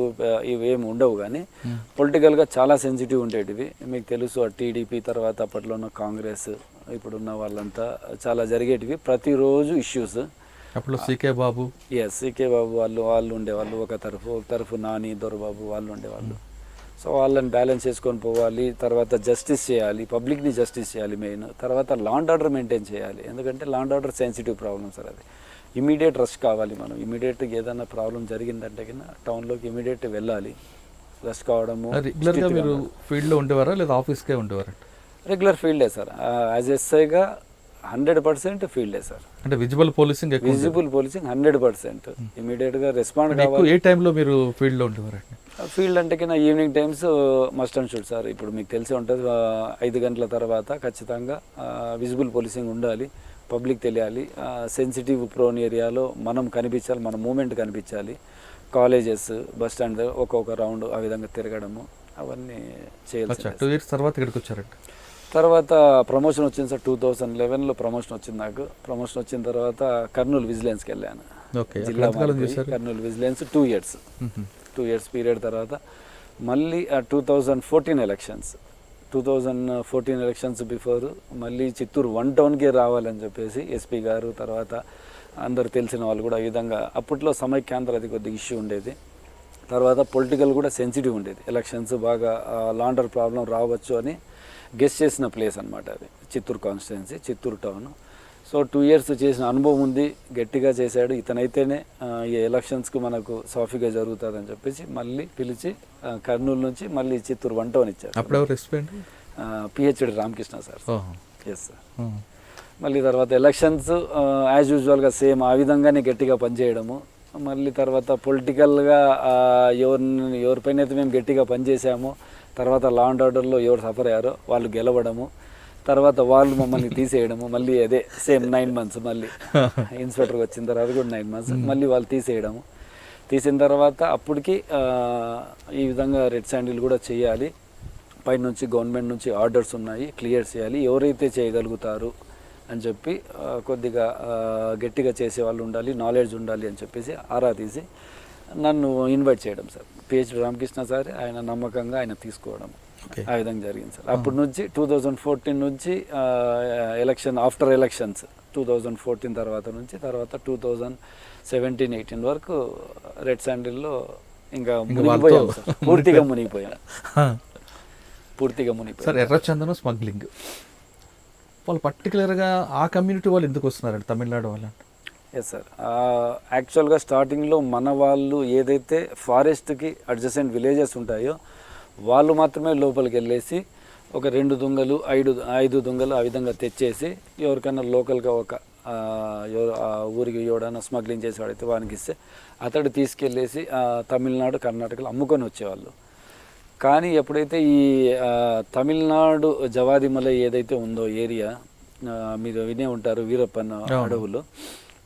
S2: ఇవేమి ఉండవు కానీ పొలిటికల్గా చాలా సెన్సిటివ్ ఉండేటివి. మీకు తెలుసు, టీడీపీ తర్వాత అప్పట్లో ఉన్న కాంగ్రెస్, ఇప్పుడున్న వాళ్ళంతా చాలా జరిగేటివి ప్రతిరోజు ఇష్యూస్.
S3: అప్పుడు సీకే బాబు,
S2: సీకే బాబు వాళ్ళు ఉండేవాళ్ళు ఒక తరఫు నాని, దొరబాబు వాళ్ళు ఉండేవాళ్ళు. సో వాళ్ళని బ్యాలెన్స్ చేసుకొని పోవాలి. తర్వాత జస్టిస్ చేయాలి, పబ్లిక్ని జస్టిస్ చేయాలి మెయిన్. తర్వాత లా అండ్ ఆర్డర్ మెయింటైన్ చేయాలి, ఎందుకంటే లా and order sensitive problem sir. అది ఇమీడియట్ రష్ కావాలి. మనం ఇమీడియట్గా ఏదైనా ప్రాబ్లం జరిగిందంటే కన్నా టౌన్లోకి ఇమీడియట్ వెళ్ళాలి. రష్ కావడము.
S3: రెగ్యులర్గా మీరు ఫీల్డ్లో ఉండేవారా లేదా ఆఫీస్కే ఉండేవారా?
S2: రెగ్యులర్ ఫీల్డే సార్. యాజ్ ఎస్ఐగా 100% ఫీల్డే సార్.
S3: అంటే విజిబుల్ పోలీసింగ్
S2: 100%. ఇమీడియట్గా రెస్పాండ్ కావాలి.
S3: ఏ టైంలో మీరు ఫీల్డ్లో ఉండేవారండి?
S2: ఫీల్డ్ అంటే కింద evening times must and should sir. ఇప్పుడు మీకు తెలిసి ఉంటుంది, 5 గంటల తర్వాత ఖచ్చితంగా విజిబుల్ పోలీసింగ్ ఉండాలి. పబ్లిక్ తెలియాలి. సెన్సిటివ్ ప్రోన్ ఏరియాలో మనం కనిపించాలి, మన మూమెంట్ కనిపించాలి. కాలేజెస్, బస్ స్టాండ్ ఒక్కొక్క రౌండ్ ఆ విధంగా తిరగడము అవన్నీ చేయాలి.
S3: 2 years తర్వాత ఇక్కడికి వచ్చారండి?
S2: తర్వాత ప్రమోషన్ వచ్చింది సార్. 2011లో ప్రమోషన్ వచ్చింది నాకు. ప్రమోషన్ వచ్చిన తర్వాత కర్నూలు విజిలెన్స్కి వెళ్ళాను. జిల్లా Kurnool vigilance 2 years. 2 years period తర్వాత మళ్ళీ 2014 ఎలక్షన్స్ బిఫోర్ మళ్ళీ చిత్తూరు 1 టౌన్కే రావాలని చెప్పేసి ఎస్పీ గారు, తర్వాత అందరు తెలిసిన వాళ్ళు కూడా ఈ విధంగా. అప్పట్లో సమైక్యాంధ్ర అది కొద్దిగా ఇష్యూ ఉండేది. తర్వాత పొలిటికల్ కూడా సెన్సిటివ్ ఉండేది. ఎలక్షన్స్ బాగా లా అండ్ ఆర్డర్ ప్రాబ్లం రావచ్చు అని గెస్ చేసిన ప్లేస్ అనమాట అది, Chittoor constituency, Chittoor town. So 2 years చేసిన అనుభవం ఉంది, గట్టిగా చేశాడు. ఇతనైతేనే ఈ ఎలక్షన్స్కు మనకు సాఫీగా జరుగుతుందని చెప్పేసి మళ్ళీ పిలిచి కర్నూలు నుంచి మళ్ళీ చిత్తూరు 1 టౌన్ ఇచ్చారు. PhD Ramakrishna sir. Yes sir. మళ్ళీ తర్వాత ఎలక్షన్స్ యాజ్ యూజువల్గా సేమ్ ఆ విధంగానే గట్టిగా పనిచేయడము. మళ్ళీ తర్వాత పొలిటికల్గా ఎవరిపైన అయితే మేము గట్టిగా పనిచేసామో తర్వాత లా అండ్ ఆర్డర్లో ఎవరు సఫర్ అయ్యారో వాళ్ళు గెలవడము. తర్వాత వాళ్ళు మమ్మల్ని తీసేయడము. మళ్ళీ అదే సేమ్ 9 months మళ్ళీ ఇన్స్పెక్టర్కి వచ్చిన తర్వాత కూడా 9 months మళ్ళీ వాళ్ళు తీసేయడము. తీసిన తర్వాత అప్పటికి ఈ విధంగా రెడ్ శాండిల్ కూడా చేయాలి. పైనుంచి గవర్నమెంట్ నుంచి ఆర్డర్స్ ఉన్నాయి, క్లియర్ చేయాలి. ఎవరైతే చేయగలుగుతారు అని చెప్పి కొద్దిగా గట్టిగా చేసే వాళ్ళు ఉండాలి, నాలెడ్జ్ ఉండాలి అని చెప్పేసి ఆరా తీసి నన్ను ఇన్వైట్ చేయడం సార్. పిహెచ్డి రామకృష్ణ సార్ ఆయన నమ్మకంగా ఆయన తీసుకోవడం ఆ విధంగా జరిగింది సార్. అప్పటి నుంచి 2014 నుంచి ఎలక్షన్ ఆఫ్టర్ ఎలక్షన్స్ 2014 తర్వాత నుంచి తర్వాత 2017-18 వరకు రెడ్ శాండిల్లో ఇంకా మునిగిపోయాం సార్. పూర్తిగా మునిగిపోయాం.
S3: సార్ ఎర్రచందనం స్మగ్లింగ్ వాళ్ళు పర్టికులర్గా ఆ కమ్యూనిటీ వాళ్ళు ఎందుకు వస్తున్నారండి, తమిళనాడు వాళ్ళు?
S2: Yes sir. యాక్చువల్గా స్టార్టింగ్లో మన వాళ్ళు ఏదైతే ఫారెస్ట్కి అడ్జసెంట్ విలేజెస్ ఉంటాయో వాళ్ళు మాత్రమే లోపలికి వెళ్ళేసి ఒక 2 దుంగలు 5 దుంగలు ఆ విధంగా తెచ్చేసి ఎవరికైనా లోకల్గా ఒక ఊరికి ఎవడైనా స్మగ్లింగ్ చేసేవాడైతే వానికి ఇస్తే అతడు తీసుకెళ్ళేసి తమిళనాడు కర్ణాటకలో అమ్ముకొని వచ్చేవాళ్ళు. కానీ ఎప్పుడైతే ఈ తమిళనాడు జవాదిమలై ఏదైతే ఉందో ఏరియా, మీరు వినే ఉంటారు వీరప్పన్ అడవులు,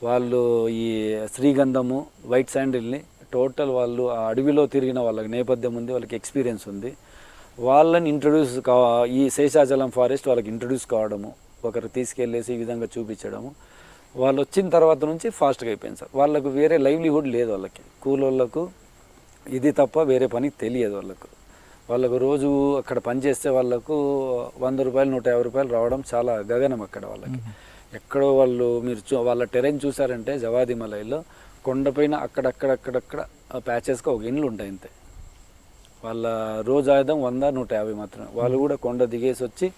S2: వాళ్ళు ఈ శ్రీగంధము వైట్ శాండిల్ని టోటల్ వాళ్ళు ఆ అడవిలో తిరిగిన వాళ్ళకి నేపథ్యం ఉంది, వాళ్ళకి ఎక్స్పీరియన్స్ ఉంది. వాళ్ళని ఈ శేషాచలం ఫారెస్ట్ వాళ్ళకి ఇంట్రడ్యూస్ కావడము, ఒకరు తీసుకెళ్ళేసి ఈ విధంగా చూపించడము, వాళ్ళు వచ్చిన తర్వాత నుంచి ఫాస్ట్గా అయిపోయింది సార్. వాళ్ళకు వేరే లైవ్లీహుడ్ లేదు, వాళ్ళకి కూలోళ్ళకు ఇది తప్ప వేరే పని తెలియదు వాళ్ళకు రోజు అక్కడ పనిచేస్తే వాళ్ళకు 100 రూపాయలు 150 రూపాయలు రావడం చాలా గగనం అక్కడ వాళ్ళకి. ఎక్కడో వాళ్ళు మీరు వాళ్ళ టెరెన్ చూసారంటే జవాదిమలైలో కొండపైన అక్కడక్కడ ప్యాచెస్గా ఒక ఇండ్లు ఉంటాయి అంతే. వాళ్ళ రోజు ఆయుధం 100-150 మాత్రమే. వాళ్ళు కూడా కొండ దిగేసి వచ్చి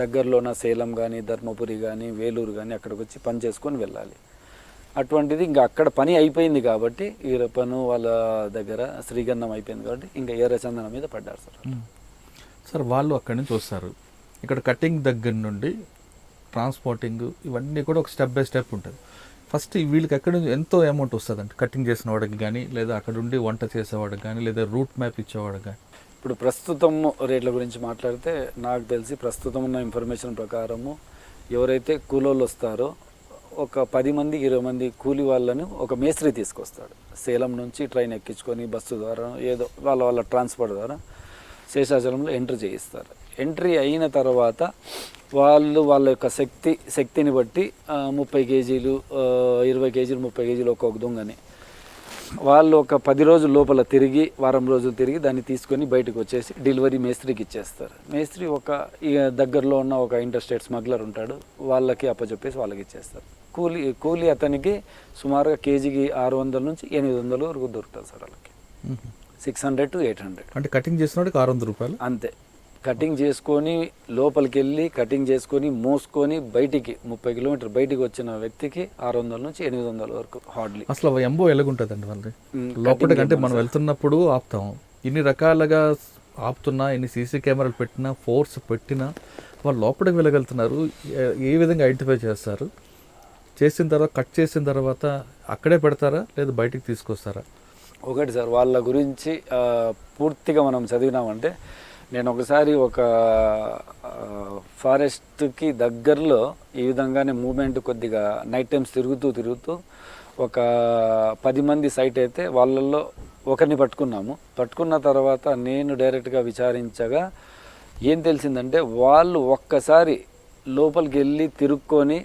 S2: దగ్గరలోన సేలం కానీ ధర్మపురి కానీ వేలూరు కానీ అక్కడికి వచ్చి పని చేసుకొని వెళ్ళాలి. అటువంటిది ఇంకా అక్కడ పని అయిపోయింది కాబట్టి వీరప్పను వాళ్ళ దగ్గర శ్రీగంధం అయిపోయింది కాబట్టి ఇంకా ఎర్రచందనం మీద పడ్డారు సార్.
S3: సార్ వాళ్ళు అక్కడి నుంచి వస్తారు, ఇక్కడ కటింగ్ దగ్గర నుండి ట్రాన్స్పోర్టింగ్ ఇవన్నీ కూడా ఒక స్టెప్ బై స్టెప్ ఉంటుంది. ఫస్ట్ వీళ్ళకి ఎక్కడి నుంచి ఎంతో అమౌంట్ వస్తుందండి కటింగ్ చేసిన వాడికి కానీ, లేదా అక్కడ ఉండి వంట చేసేవాడికి కానీ, లేదా రూట్ మ్యాప్ ఇచ్చేవాడికి కానీ?
S2: ఇప్పుడు ప్రస్తుతం రేట్ల గురించి మాట్లాడితే నాకు తెలిసి ప్రస్తుతం ఉన్న ఇన్ఫర్మేషన్ ప్రకారము ఎవరైతే కూలోళ్ళు వస్తారో ఒక 10 మంది 20 మంది కూలి వాళ్ళని ఒక మేస్త్రి తీసుకొస్తాడు. సేలం నుంచి ట్రైన్ ఎక్కించుకొని బస్సు ద్వారా ఏదో వాళ్ళ ట్రాన్స్పోర్ట్ ద్వారా శేషాచలంలో ఎంట్రీ చేయిస్తారు. ఎంట్రీ అయిన తర్వాత వాళ్ళ యొక్క శక్తిని బట్టి 30 కేజీలు 20 కేజీలు 30 కేజీలు ఒక్కొక్క దొంగని వాళ్ళు ఒక 10 రోజుల లోపల తిరిగి వారం రోజులు తిరిగి దాన్ని తీసుకొని బయటకు వచ్చేసి డెలివరీ మేస్త్రికి ఇచ్చేస్తారు. మేస్త్రి దగ్గరలో ఉన్న ఒక ఇంటర్స్టేట్ స్మగ్లర్ ఉంటాడు, వాళ్ళకి అప్పచెప్పేసి వాళ్ళకి ఇచ్చేస్తారు. కూలి అతనికి సుమారుగా కేజీకి 600 నుంచి 800 వరకు దొరుకుతుంది సార్ వాళ్ళకి. 600 to 800
S3: అంటే కటింగ్ చేసిన వాడికి 600 రూపాయలు
S2: అంతే. కటింగ్ చేసుకొని లోపలికి వెళ్ళి కటింగ్ చేసుకొని మోసుకొని బయటికి 30 కిలోమీటర్ బయటికి వచ్చిన వ్యక్తికి 600 నుంచి 800 వరకు హార్డ్లీ.
S3: అసలు ఎంబో ఎలాగుంటుందండి వాళ్ళది లోపలికి? అంటే మనం వెళ్తున్నప్పుడు ఆపుతాం, ఇన్ని రకాలుగా ఆపుతున్నా, ఇన్ని సీసీ కెమెరాలు పెట్టినా, ఫోర్స్ పెట్టినా వాళ్ళు లోపలికి వెళ్ళగలుగుతున్నారు. ఏ విధంగా ఐడెంటిఫై చేస్తారు? చేసిన తర్వాత కట్ చేసిన తర్వాత అక్కడే పెడతారా లేదా బయటికి తీసుకొస్తారా?
S2: ఒకటి సార్, వాళ్ళ గురించి పూర్తిగా మనం చదివినామంటే, నేను ఒకసారి ఒక ఫారెస్ట్కి దగ్గరలో ఈ విధంగానే మూమెంట్ కొద్దిగా నైట్ టైమ్స్ తిరుగుతూ ఒక 10 మంది సైట్ అయితే వాళ్ళల్లో ఒకరిని పట్టుకున్న తర్వాత నేను డైరెక్ట్గా విచారించగా ఏం తెలిసిందంటే, వాళ్ళు ఒక్కసారి లోపలికి వెళ్ళి తిరుక్కొని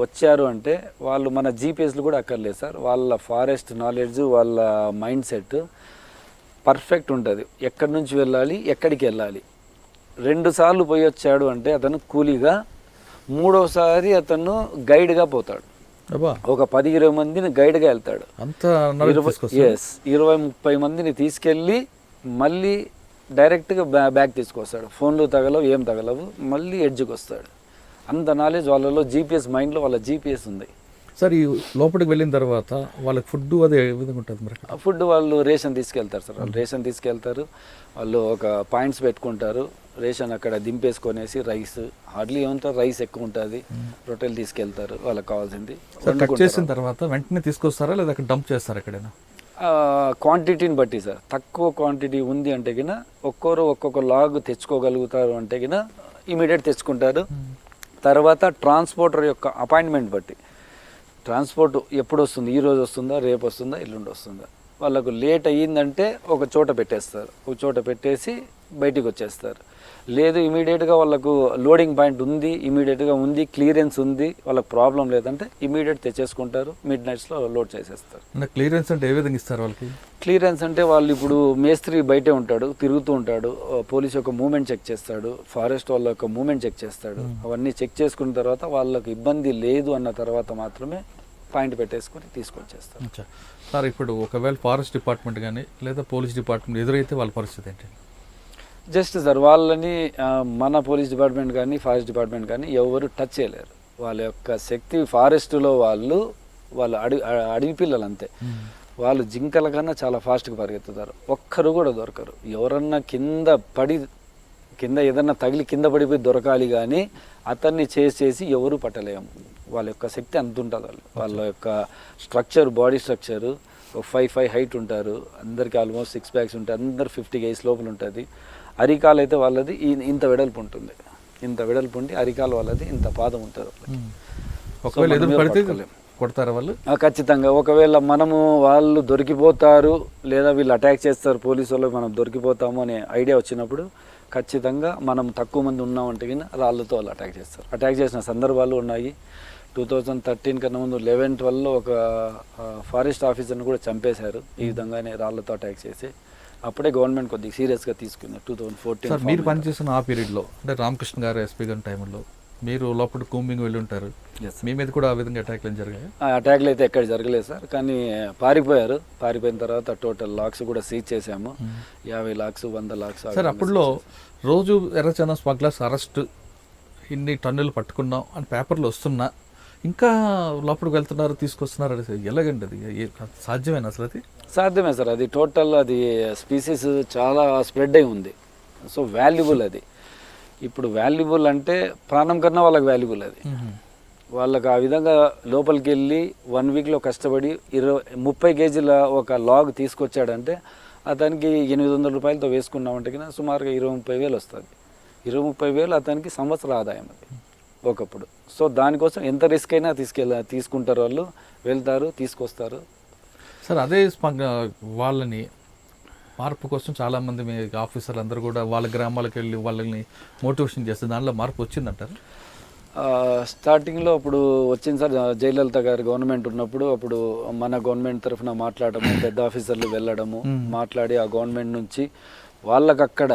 S2: వచ్చారు అంటే వాళ్ళు మన జీపీఎస్లు కూడా అక్కర్లేదు సార్. వాళ్ళ ఫారెస్ట్ నాలెడ్జ్, వాళ్ళ మైండ్ సెట్ పర్ఫెక్ట్ ఉంటుంది. ఎక్కడి నుంచి వెళ్ళాలి, ఎక్కడికి వెళ్ళాలి. 2 సార్లు పోయి వచ్చాడు అంటే అతను కూలీగా, 3వసారి అతను గైడ్గా పోతాడు. ఒక 10-20 మందిని గైడ్గా వెళ్తాడు. 20-30 మందిని తీసుకెళ్ళి మళ్ళీ డైరెక్ట్గా బ్యాగ్ తీసుకొస్తాడు. ఫోన్లు తగలవు, ఏం తగలవు, మళ్ళీ ఎడ్జ్కి వస్తాడు. అంత నాలెడ్జ్ వాళ్ళలో, జీపీఎస్ మైండ్లో వాళ్ళ జీపీఎస్ ఉంది.
S3: సార్ ఈ లోపలికి వెళ్ళిన తర్వాత వాళ్ళకి ఫుడ్ అదే విధంగా ఉంటుంది మరి?
S2: ఫుడ్ వాళ్ళు రేషన్ తీసుకెళ్తారు సార్. వాళ్ళు రేషన్ తీసుకెళ్తారు, వాళ్ళు ఒక పాయింట్స్ పెట్టుకుంటారు. రేషన్ అక్కడ దింపేసుకొనేసి రైస్, హార్డ్లీ ఏమంటారు రైస్ ఎక్కువ ఉంటుంది, రొట్టెలు తీసుకెళ్తారు వాళ్ళకి కావాల్సింది.
S3: కట్ చేసిన తర్వాత వెంటనే తీసుకొస్తారా లేదా అక్కడ డంప్ చేస్తారా ఎక్కడైనా?
S2: క్వాంటిటీని బట్టి సార్. తక్కువ క్వాంటిటీ ఉంది అంటే కినా ఒక్కొక్క లాగ్ తెచ్చుకోగలుగుతారు అంటే కినా ఇమీడియట్ తెచ్చుకుంటారు. తర్వాత ట్రాన్స్పోర్టర్ యొక్క అపాయింట్మెంట్ బట్టి, ట్రాన్స్పోర్ట్ ఎప్పుడు వస్తుంది, ఈ రోజు వస్తుందా, రేపు వస్తుందా, ఎల్లుండి వస్తుందా, వాళ్ళకు లేట్ అయ్యిందంటే ఒక చోట పెట్టేస్తారు. ఒక చోట పెట్టేసి బయటికి వచ్చేస్తారు. లేదు ఇమీడియట్గా వాళ్ళకు లోడింగ్ పాయింట్ ఉంది, ఇమీడియట్గా ఉంది, క్లియరెన్స్ ఉంది, వాళ్ళకి ప్రాబ్లం లేదంటే ఇమీడియట్ తెచ్చేసుకుంటారు, మిడ్ నైట్స్లో లోడ్ చేసేస్తారు.
S3: క్లియరెన్స్ అంటే ఏ విధంగా ఇస్తారు వాళ్ళకి?
S2: క్లియరెన్స్ అంటే వాళ్ళు ఇప్పుడు మేస్త్రి బయటే ఉంటాడు, తిరుగుతూ ఉంటాడు, పోలీస్ యొక్క మూమెంట్ చెక్ చేస్తాడు, ఫారెస్ట్ వాళ్ళ యొక్క మూమెంట్ చెక్ చేస్తాడు. అవన్నీ చెక్ చేసుకున్న తర్వాత వాళ్ళకు ఇబ్బంది లేదు అన్న తర్వాత మాత్రమే పాయింట్ పెట్టేసుకొని తీసుకొచ్చేస్తారు.
S3: సార్ ఇప్పుడు ఒకవేళ ఫారెస్ట్ డిపార్ట్మెంట్ కానీ లేదా పోలీస్ డిపార్ట్మెంట్ ఎదురైతే వాళ్ళ పరిస్థితి ఏంటి?
S2: జస్ట్ సార్ వాళ్ళని మన పోలీస్ డిపార్ట్మెంట్ కానీ ఫారెస్ట్ డిపార్ట్మెంట్ కానీ ఎవరు టచ్ చేయలేరు. వాళ్ళ యొక్క శక్తి ఫారెస్ట్లో వాళ్ళు అడవి పిల్లలు అంతే. వాళ్ళు జింకల కన్నా చాలా ఫాస్ట్గా పరిగెత్తుతారు, ఒక్కరు కూడా దొరకరు. ఎవరన్నా కింద పడి కింద ఏదన్నా తగిలి కింద పడిపోయి దొరకాలి కానీ అతన్ని చేసి ఎవరు పట్టలేము. వాళ్ళ యొక్క శక్తి అంత ఉంటుంది. వాళ్ళ యొక్క స్ట్రక్చర్, బాడీ స్ట్రక్చరు 5'5" హైట్ ఉంటారు. అందరికీ ఆల్మోస్ట్ 6 packs ఉంటాయి. అందరు 50 kgs లోపల ఉంటుంది. అరికాలు అయితే వాళ్ళది ఇంత వెడల్పు ఉంటుంది. ఇంత వెడల్పు ఉండి అరికాలు వాళ్ళది ఇంత పాదం ఉంటుంది.
S3: ఒకవేళ ఎదురు పడితే కొడతారా వాళ్ళు?
S2: ఖచ్చితంగా. ఒకవేళ మనము వాళ్ళు దొరికిపోతారు లేదా వీళ్ళు అటాక్ చేస్తారు పోలీసు వాళ్ళు, మనం దొరికిపోతాము అనే ఐడియా వచ్చినప్పుడు ఖచ్చితంగా మనం తక్కువ మంది ఉన్నామంటే కానీ రాళ్ళతో వాళ్ళు అటాక్ చేస్తారు. అటాక్ చేసిన సందర్భాలు ఉన్నాయి. 2013 కన్నా ముందు 11-12లో ఒక ఫారెస్ట్ ఆఫీసర్ని కూడా చంపేశారు ఈ విధంగానే రాళ్లతో అటాక్ చేసి. అప్పుడే గవర్నమెంట్ కొద్దిగా సీరియస్గా తీసుకుంది 2014.
S3: సార్, మీరు పనిచేసిన ఆ పీరియడ్లో అంటే రామకృష్ణ గారు ఎస్పీ గారి టైంలో మీరు లోపల కూంబింగ్ వెళ్ళి ఉంటారు. మీ మీద కూడా ఆ విధంగా అటాక్లు జరిగాయి?
S2: అటాక్లు అయితే ఎక్కడ జరగలేదు సార్, కానీ పారిపోయారు. పారిపోయిన తర్వాత టోటల్ లాక్స్ కూడా సీజ్ చేశాము. 50 lakhs 100 lakhs.
S3: సార్, అప్పుడులో రోజు ఎర్రచందనం స్మగ్లర్స్ అరెస్ట్, ఇన్ని టన్నులు పట్టుకున్నాం అని పేపర్లు వస్తున్నా ఇంకా లోపలికి వెళ్తున్నారు, తీసుకొస్తున్నారు అనేది ఎలాగండి? అది సాధ్యమేనా అసలు? అది
S2: సాధ్యమే సార్. అది టోటల్ అది స్పీసీస్ చాలా స్ప్రెడ్ అయి ఉంది. సో వాల్యుబుల్ అది. ఇప్పుడు వాల్యుబుల్ అంటే ప్రాణం కన్నా వాళ్ళకి వాల్యుబుల్ అది. వాళ్ళకి ఆ విధంగా లోపలికి వెళ్ళి 1 weekలో కష్టపడి 30 kgల ఒక లాగ్ తీసుకొచ్చాడంటే అతనికి 800 రూపాయలతో వేసుకున్నామంటే కన్నా సుమారుగా 20-30 వేలు వస్తుంది. 20-30 వేలు అతనికి సంవత్సర ఆదాయం అది ఒకప్పుడు. సో దానికోసం ఎంత రిస్క్ అయినా తీసుకుంటారు వాళ్ళు, వెళ్తారు, తీసుకొస్తారు.
S3: సార్, అదే వాళ్ళని మార్పు కోసం చాలామంది మీ ఆఫీసర్లు అందరూ కూడా వాళ్ళ గ్రామాలకు వెళ్ళి వాళ్ళని మోటివేషన్ చేస్తే దానిలో మార్పు వచ్చిందంటారు?
S2: స్టార్టింగ్లో అప్పుడు వచ్చింది సార్. జయలలిత గారి గవర్నమెంట్ ఉన్నప్పుడు అప్పుడు మన గవర్నమెంట్ తరఫున మాట్లాడము, పెద్ద ఆఫీసర్లు వెళ్ళడము, మాట్లాడి ఆ గవర్నమెంట్ నుంచి వాళ్ళకి అక్కడ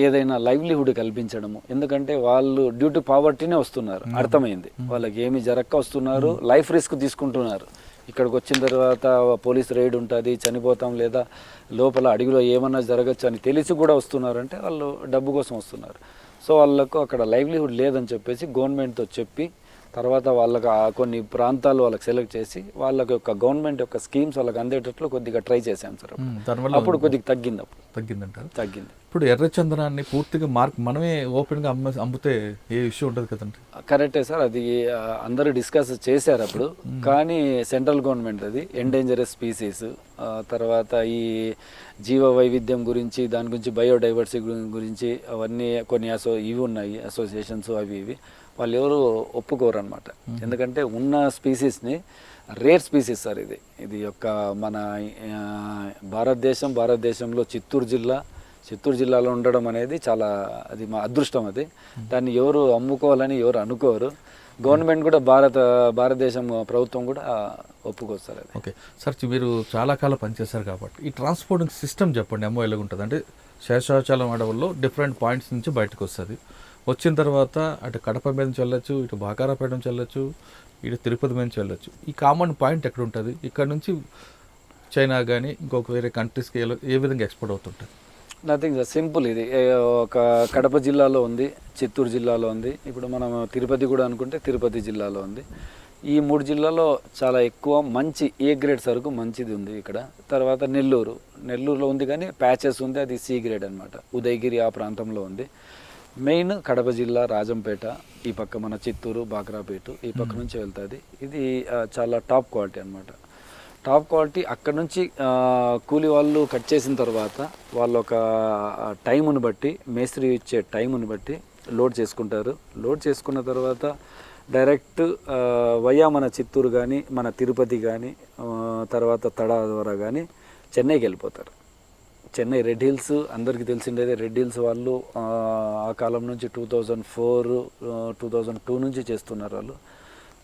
S2: ఏదైనా లైవ్లీహుడ్ కల్పించడము. ఎందుకంటే వాళ్ళు డ్యూ టు పావర్టీనే వస్తున్నారు, అర్థమైంది. వాళ్ళకి ఏమి జరక్క వస్తున్నారు, లైఫ్ రిస్క్ తీసుకుంటున్నారు. ఇక్కడికి వచ్చిన తర్వాత పోలీస్ రైడ్ ఉంటుంది, చనిపోతాం లేదా లోపల అడవిలో ఏమన్నా జరగచ్చు అని తెలిసి కూడా వస్తున్నారంటే వాళ్ళు డబ్బు కోసం వస్తున్నారు. సో వాళ్ళకు అక్కడ లైవ్లీహుడ్ లేదని చెప్పేసి గవర్నమెంట్తో చెప్పి తర్వాత వాళ్ళకి కొన్ని ప్రాంతాలు వాళ్ళకి సెలెక్ట్ చేసి వాళ్ళకి యొక్క గవర్నమెంట్ యొక్క స్కీమ్స్ వాళ్ళకి అందేటట్లు కొద్దిగా ట్రై చేశాం సార్. అప్పుడు కొద్దిగా తగ్గింది.
S3: ఇప్పుడు ఎర్రచందనాన్ని పూర్తిగా మనమే ఓపెన్గా అమ్మితే ఏ ఇష్యూ ఉంటుంది కదండి?
S2: కరెక్టే సార్. అది అందరూ డిస్కస్ చేశారు అప్పుడు. కానీ సెంట్రల్ గవర్నమెంట్ అది ఎండేంజరస్ స్పీసీస్, తర్వాత ఈ జీవ వైవిధ్యం గురించి, దాని గురించి బయోడైవర్సిటీ గురించి అవన్నీ కొన్ని ఇవి ఉన్నాయి అసోసియేషన్స్, అవి ఇవి వాళ్ళు ఎవరు ఒప్పుకోరు అనమాట. ఎందుకంటే ఉన్న స్పీసీస్ని రేర్ స్పీసీస్ సార్. ఇది యొక్క మన భారతదేశంలో చిత్తూరు జిల్లాలో ఉండడం అనేది చాలా అది మా అదృష్టం. అది దాన్ని ఎవరు అమ్ముకోవాలని ఎవరు అనుకోరు. గవర్నమెంట్ కూడా భారతదేశం ప్రభుత్వం కూడా ఒప్పుకొస్తారు.
S3: ఓకే సార్, మీరు చాలా కాలం పనిచేస్తారు కాబట్టి ఈ ట్రాన్స్పోర్టింగ్ సిస్టమ్ చెప్పండి. అమ్మో ఎలాగుంటుంది అంటే శేషాచలం అడవుల్లో డిఫరెంట్ పాయింట్స్ నుంచి బయటకు వస్తుంది. వచ్చిన తర్వాత అటు కడప మీద నుంచి వెళ్ళొచ్చు, ఇటు బాకారాపేట నుంచి వెళ్ళొచ్చు, ఇటు తిరుపతి మీద నుంచి వెళ్ళొచ్చు. ఈ కామన్ పాయింట్ ఎక్కడ ఉంటుంది? ఇక్కడ నుంచి చైనా కానీ ఇంకొక వేరే కంట్రీస్కి ఏ విధంగా ఎక్స్పోర్ట్ అవుతుంటుంది?
S2: Nothing sir, simple. ఇది ఒక కడప జిల్లాలో ఉంది, చిత్తూరు జిల్లాలో ఉంది, ఇప్పుడు మనం తిరుపతి కూడా అనుకుంటే తిరుపతి జిల్లాలో ఉంది. ఈ 3 జిల్లాలో చాలా ఎక్కువ మంచి ఏ గ్రేడ్ సరుకు మంచిది ఉంది ఇక్కడ. తర్వాత నెల్లూరులో ఉంది కానీ ప్యాచెస్ ఉంది, అది సి గ్రేడ్ అనమాట. ఉదయగిరి ఆ ప్రాంతంలో ఉంది. మెయిన్ కడప జిల్లా, రాజంపేట, ఈ పక్క మన చిత్తూరు, బాక్రాపేట ఈ పక్క నుంచి వెళ్తుంది. ఇది చాలా టాప్ క్వాలిటీ అనమాట. టాప్ క్వాలిటీ అక్కడ నుంచి కూలి వాళ్ళు కట్ చేసిన తర్వాత వాళ్ళు ఒక టైముని బట్టి, మేస్త్రి ఇచ్చే టైముని బట్టి లోడ్ చేసుకుంటారు. లోడ్ చేసుకున్న తర్వాత డైరెక్ట్ వయా మన చిత్తూరు కానీ మన తిరుపతి కానీ తర్వాత తడా ద్వారా కానీ చెన్నైకి వెళ్ళిపోతారు. చెన్నై రెడ్ హిల్స్ అందరికీ తెలిసిండేదే. రెడ్ హిల్స్ వాళ్ళు ఆ కాలం నుంచి 2004, 2002 నుంచి చేస్తున్నారు. వాళ్ళు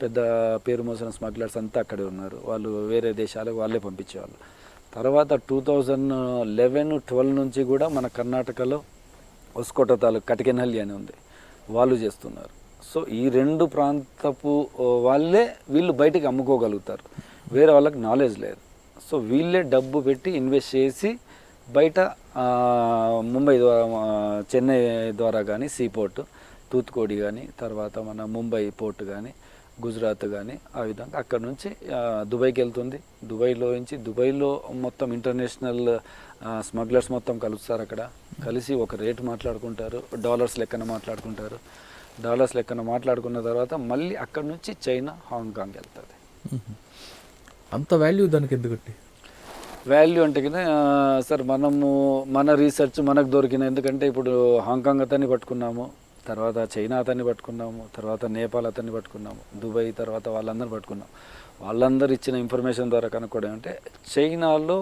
S2: పెద్ద పేరు మోసిన స్మగ్లర్స్ అంతా అక్కడే ఉన్నారు. వాళ్ళు వేరే దేశాలకు వాళ్ళే పంపించేవాళ్ళు. తర్వాత 2011-12 నుంచి కూడా మన కర్ణాటకలో హొస్కోట తాలూకు కటికెనహల్లి అని ఉంది, వాళ్ళు చేస్తున్నారు. సో ఈ 2 ప్రాంతపు వీళ్ళు బయటికి అమ్ముకోగలుగుతారు, వేరే వాళ్ళకి నాలెడ్జ్ లేదు. సో వీళ్ళే డబ్బు పెట్టి ఇన్వెస్ట్ చేసి బయట ముంబై ద్వారా, చెన్నై ద్వారా కానీ సీ పోర్ట్, తూత్కోడి కానీ, తర్వాత మన ముంబై పోర్ట్ కానీ గుజరాత్ కానీ ఆ విధంగా అక్కడ నుంచి దుబాయ్కి వెళ్తుంది. దుబాయ్లో మొత్తం ఇంటర్నేషనల్ స్మగ్లర్స్ మొత్తం కలుస్తారు. అక్కడ కలిసి ఒక రేటు మాట్లాడుకుంటారు, డాలర్స్ లెక్కన మాట్లాడుకుంటారు. డాలర్స్ లెక్కన మాట్లాడుకున్న తర్వాత మళ్ళీ అక్కడ నుంచి చైనా, హాంకాంగ్ వెళ్తుంది.
S3: అంత వాల్యూ దానికి ఎందుకంటే?
S2: వాల్యూ అంటే కదా సార్, మనము మన రీసెర్చ్ మనకు దొరికిన, ఎందుకంటే ఇప్పుడు హాంకాంగ్ అతన్ని పట్టుకున్నాము, తర్వాత చైనా అతన్ని పట్టుకున్నాము, తర్వాత నేపాల్ అతన్ని పట్టుకున్నాము, దుబాయ్ తర్వాత వాళ్ళందరిని పట్టుకున్నాము. వాళ్ళందరూ ఇచ్చిన ఇన్ఫర్మేషన్ ద్వారా కనుక్కోవడం అంటే చైనాలో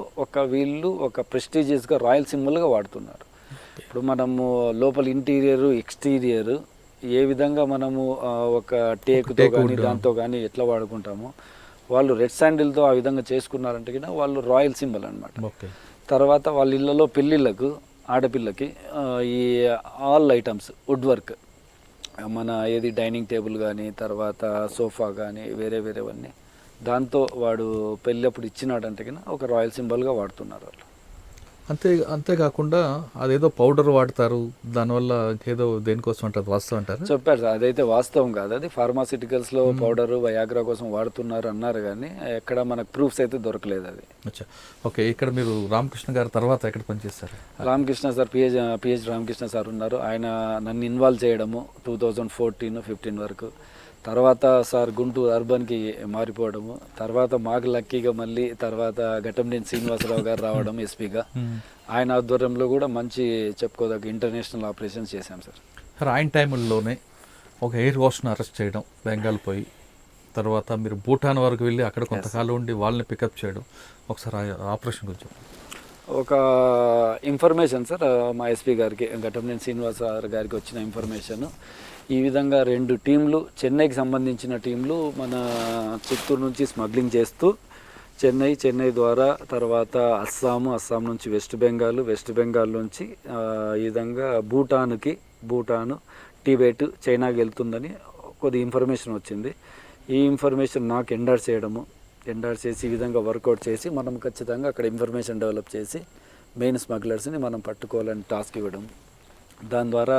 S2: వీళ్ళు ఒక ప్రెస్టీజియస్గా రాయల్ సింబల్గా వాడుతున్నారు. ఇప్పుడు మనము లోపల ఇంటీరియరు ఎక్స్టీరియరు ఏ విధంగా మనము ఒక టేకుతో కానీ దాంతో కానీ ఎట్లా వాడుకుంటామో వాళ్ళు రెడ్ శాండిల్తో ఆ విధంగా చేసుకున్నారంటే కూడా వాళ్ళు రాయల్ సింబల్ అనమాట. తర్వాత వాళ్ళ ఇళ్ళలో పెళ్ళిళ్ళకు ఆడపిల్లకి ఈ ఆల్ ఐటమ్స్ వుడ్ వర్క్, మన డైనింగ్ టేబుల్ కానీ తర్వాత సోఫా కానీ వేరేవన్నీ దాంతో వాడు పెళ్ళప్పుడు ఇచ్చినాడంటే కన్నా ఒక రాయల్ సింబల్గా వాడుతున్నారు వాళ్ళు.
S3: అంతేకాకుండా అదేదో పౌడర్ వాడతారు, దానివల్ల ఏదో దేనికోసం అంటారు, వాస్తవం అంటారు?
S2: చెప్పారు సార్, అదైతే వాస్తవం కాదు. అది ఫార్మాసిటికల్స్లో పౌడరు వయాగ్రా కోసం వాడుతున్నారు అన్నారు, కానీ ఎక్కడ మనకు ప్రూఫ్స్ అయితే దొరకలేదు అది.
S3: అచ్చా, ఓకే. ఇక్కడ మీరు రామకృష్ణ గారి తర్వాత ఎక్కడ పనిచేస్తారు?
S2: Ramakrishna sir, pH Ramakrishna sir ఉన్నారు. ఆయన నన్ను ఇన్వాల్వ్ చేయడము 2014-15 వరకు. తర్వాత సార్ గుంటూరు అర్బన్కి మారిపోవడము, తర్వాత మాకు లక్కీగా మళ్ళీ తర్వాత ఘటంనేని శ్రీనివాసరావు గారు రావడం ఎస్పీగా. ఆయన ఆధ్వర్యంలో కూడా మంచి చెప్పుకోదగ్గ ఇంటర్నేషనల్ ఆపరేషన్స్ చేశాం సార్.
S3: సార్, ఆయన టైంలోనే ఒక ఎయిర్ హోస్ట్ని అరెస్ట్ చేయడం, బెంగాల్ పోయి తర్వాత మీరు భూటాన్ వరకు వెళ్ళి అక్కడ కొంతకాలం ఉండి వాళ్ళని పికప్ చేయడం, ఒకసారి ఆపరేషన్ గురించి
S2: ఒక ఇన్ఫర్మేషన్ సార్ మా ఎస్పీ గారికి, ఘటంనేని శ్రీనివాసరావు గారికి వచ్చిన ఇన్ఫర్మేషన్ ఈ విధంగా 2 టీంలు, చెన్నైకి సంబంధించిన టీంలు మన చిత్తూరు నుంచి స్మగ్లింగ్ చేస్తూ చెన్నై ద్వారా తర్వాత అస్సాం నుంచి వెస్ట్ బెంగాల్ నుంచి ఈ విధంగా భూటాను, టిబెట్, చైనాకి వెళ్తుందని కొద్ది ఇన్ఫర్మేషన్ వచ్చింది. ఈ ఇన్ఫర్మేషన్ నాకు ఎండార్ చేసి ఈ విధంగా వర్కౌట్ చేసి మనం ఖచ్చితంగా అక్కడ ఇన్ఫర్మేషన్ డెవలప్ చేసి మెయిన్ స్మగ్లర్స్ని మనం పట్టుకోవాలని టాస్క్ ఇవ్వడం. దాని ద్వారా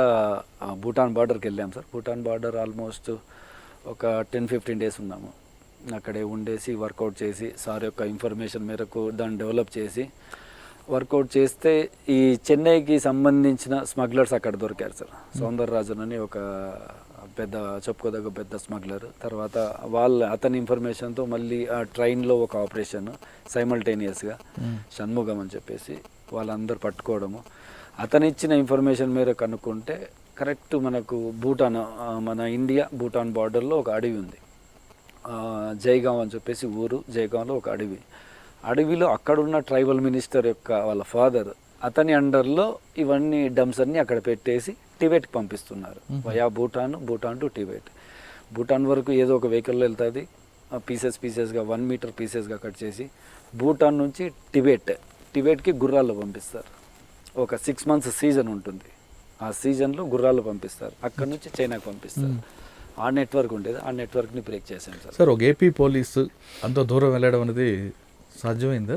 S2: భూటాన్ బార్డర్కి వెళ్ళాం సార్. భూటాన్ బార్డర్ ఆల్మోస్ట్ ఒక 10-15 డేస్ ఉన్నాము. అక్కడే ఉండేసి వర్కౌట్ చేసి సార్ యొక్క ఇన్ఫర్మేషన్ మేరకు దాన్ని డెవలప్ చేసి వర్కౌట్ చేస్తే ఈ చెన్నైకి సంబంధించిన స్మగ్లర్స్ అక్కడ దొరికారు సార్. సౌందరరాజన్ అని ఒక చెప్పుకోదగ్గ పెద్ద స్మగ్లర్. తర్వాత అతని ఇన్ఫర్మేషన్తో మళ్ళీ ఆ ట్రైన్లో ఒక ఆపరేషన్ సైమల్టేనియస్గా షణ్ముఖం అని చెప్పేసి వాళ్ళందరూ పట్టుకోవడము. అతను ఇచ్చిన ఇన్ఫర్మేషన్ మేరకు కనుక్కుంటే కరెక్ట్ మనకు భూటాన్, మన ఇండియా భూటాన్ బార్డర్లో ఒక అడవి ఉంది, జైగావ్ అని చెప్పేసి ఊరు. జైగావ్లో ఒక అడవిలో అక్కడున్న ట్రైబల్ మినిస్టర్ యొక్క వాళ్ళ ఫాదర్ అతని అండర్లో ఇవన్నీ డమ్స్ అన్నీ అక్కడ పెట్టేసి టిబెట్కి పంపిస్తున్నారు. Via Bhutan to Tibet. Bhutan వరకు ఏదో ఒక వెహికల్లో వెళ్తుంది, పీసెస్గా 1 మీటర్ పీసెస్గా కట్ చేసి భూటాన్ నుంచి టిబెట్కి గుర్రాల్లో పంపిస్తారు. ఒక 6 months సీజన్ ఉంటుంది, ఆ సీజన్లో గుర్రాలు పంపిస్తారు. అక్కడ నుంచి చైనాకి పంపిస్తారు. ఆ నెట్వర్క్ ఉండేది, ఆ నెట్వర్క్ని బ్రేక్ చేశాం సార్.
S3: సార్, ఒక ఏపీ పోలీసు అంత దూరం వెళ్ళడం అనేది సాధ్యమైంది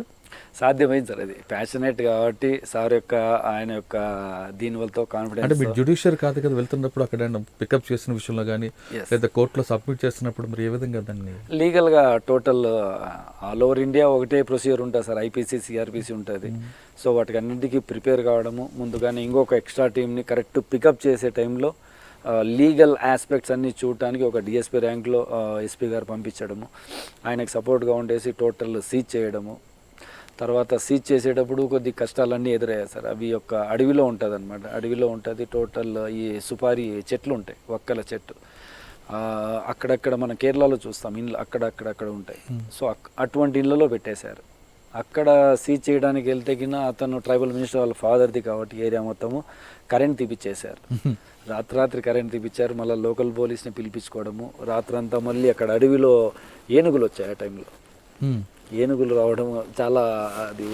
S2: సార్. అది ప్యాషనేట్ కాబట్టి సార్ యొక్క ఆయన యొక్క దీనివల్లతో కాన్ఫిడెన్స్.
S3: అంటే మీరు జ్యుడిషియర్ కాదు కదా వెళ్తున్నప్పుడు అక్కడ పికప్ చేసిన విషయంలో కానీ లేదా కోర్టులో సబ్మిట్ చేస్తున్నప్పుడు మరి ఏ విధంగా దాన్ని
S2: లీగల్గా టోటల్ ఆల్ ఓవర్ ఇండియా ఒకటే ప్రొసీజర్ ఉంటుంది సార్, ఐపీసీ సిఆర్పిసి ఉంటుంది. సో వాటికి అన్నింటికి ప్రిపేర్ కావడము, ముందుగానే ఇంకొక ఎక్స్ట్రా టీమ్ని కరెక్ట్ పికప్ చేసే టైంలో లీగల్ ఆస్పెక్ట్స్ అన్నీ చూడటానికి ఒక డిఎస్పీ ర్యాంక్లో ఎస్పీ గారు పంపించడము, ఆయనకు సపోర్ట్గా ఉండేసి టోటల్ సీజ్ చేయడము. తర్వాత సీజ్ చేసేటప్పుడు కొద్ది కష్టాలన్నీ ఎదురయ్యాయి సార్. అవి ఒక అడవిలో ఉంటుంది అనమాట. అడవిలో ఉంటుంది టోటల్ ఈ సుపారీ చెట్లు ఉంటాయి, వక్కల చెట్టు. అక్కడక్కడ మన కేరళలో చూస్తాం ఇండ్లు అక్కడక్కడ ఉంటాయి. సో అటువంటి ఇళ్ళలో పెట్టేశారు. అక్కడ సీజ్ చేయడానికి వెళ్తే కింద అతను ట్రైబల్ మినిస్టర్ వాళ్ళ ఫాదర్ది కాబట్టి ఏరియా మొత్తము కరెంట్ తీపిచ్చేశారు. రాత్రి కరెంట్ తీపిచ్చారు. మళ్ళీ లోకల్ పోలీస్ని పిలిపించుకోవడము, రాత్రంతా మళ్ళీ అక్కడ అడవిలో ఏనుగులు వచ్చాయి. ఆ టైంలో ఏనుగులు రావడం చాలా అది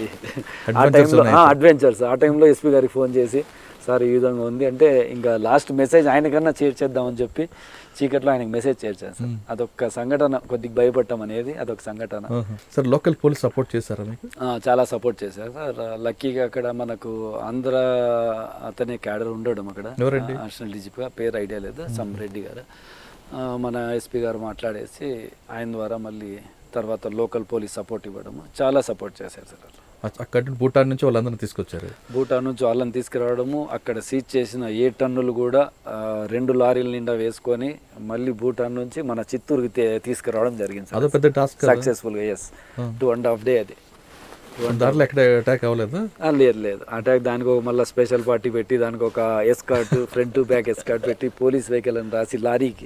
S2: ఆ టైంలో అడ్వెంచర్స్. ఆ టైంలో ఎస్పీ గారికి ఫోన్ చేసి సార్ ఈ విధంగా ఉంది అంటే ఇంకా లాస్ట్ మెసేజ్ ఆయనకన్నా చేర్చేద్దామని చెప్పి చీకట్లో ఆయనకు మెసేజ్ చేర్చాను సార్. అదొక సంఘటన, కొద్దిగా భయపడటం అనేది అదొక సంఘటన.
S3: సార్, లోకల్ పోలీస్ సపోర్ట్ చేశారా మీకు?
S2: చాలా సపోర్ట్ చేశారు సార్. లక్కీగా అక్కడ మనకు ఆంధ్ర అతనే క్యాడర్ ఉండడం అక్కడ అడిషనల్ డీజీపీగా, పేరు ఐడియా లేదు, సమ్ రెడ్డి గారు. మన ఎస్పీ గారు మాట్లాడేసి ఆయన ద్వారా మళ్ళీ తర్వాత లోకల్ పోలీస్ సపోర్ట్ ఇవ్వడము చాలా సపోర్ట్ చేశారు సార్ వాళ్ళు.
S3: అక్కడి నుంచి భూటాన్ నుంచి వాళ్ళందరినీ తీసుకొచ్చారు.
S2: భూటాన్ నుంచి వాళ్ళని తీసుకురావడము, అక్కడ సీజ్ చేసిన 7 టన్నులు కూడా 2 లారీల నిండా వేసుకొని మళ్ళీ భూటాన్ నుంచి మన చిత్తూరుకి తీసుకురావడం జరిగింది
S3: అదో పెద్ద టాస్క్.
S2: సక్సెస్ఫుల్గా. ఎస్, 2.5 డే అది.
S3: దాంట్లో ఎక్కడ అటాక్ అవ్వలేదు?
S2: లేదు అటాక్. దానికి ఒక మళ్ళీ స్పెషల్ పార్టీ పెట్టి దానికి ఒక escort front to back escort పెట్టి పోలీస్ వెహికల్ అని రాసి లారీకి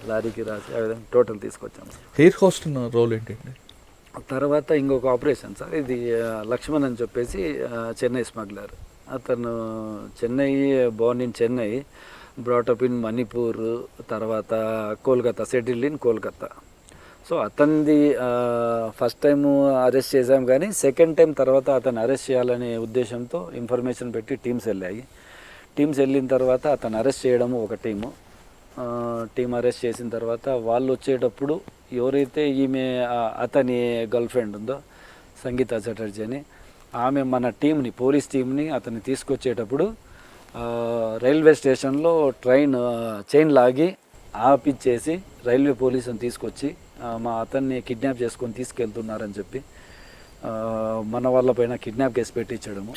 S2: రాసి ఆ విధంగా టోటల్ తీసుకొచ్చాము.
S3: ఎయిర్ హోస్ట్ రోల్ ఏంటండి?
S2: తర్వాత ఇంకొక ఆపరేషన్ సార్, ఇది లక్ష్మణ్ అని చెప్పేసి చెన్నై స్మగ్లర్. అతను Chennai, born in Chennai, brought up in Manipur, తర్వాత Kolkata, settled in Kolkata. So అతనిది ఫస్ట్ టైం అరెస్ట్ చేసాం, కానీ సెకండ్ టైం తర్వాత అతను అరెస్ట్ చేయాలనే ఉద్దేశంతో ఇన్ఫర్మేషన్ పెట్టి టీమ్స్ వెళ్ళాయి. టీమ్స్ వెళ్ళిన తర్వాత అతను అరెస్ట్ చేయడము ఒక టీం అరెస్ట్ చేసిన తర్వాత వాళ్ళు వచ్చేటప్పుడు ఎవరైతే ఈమె అతని గర్ల్ ఫ్రెండ్ ఉందో సంగీత చటర్జీ అని, ఆమె మన టీంని, పోలీస్ టీంని అతన్ని తీసుకొచ్చేటప్పుడు రైల్వే స్టేషన్లో ట్రైన్ చైన్ లాగి ఆపిచ్చేసి రైల్వే పోలీసుని తీసుకొచ్చి మా అతన్ని కిడ్నాప్ చేసుకొని తీసుకెళ్తున్నారని చెప్పి మన వాళ్ళ పైన కిడ్నాప్ కేసు పెట్టించడము.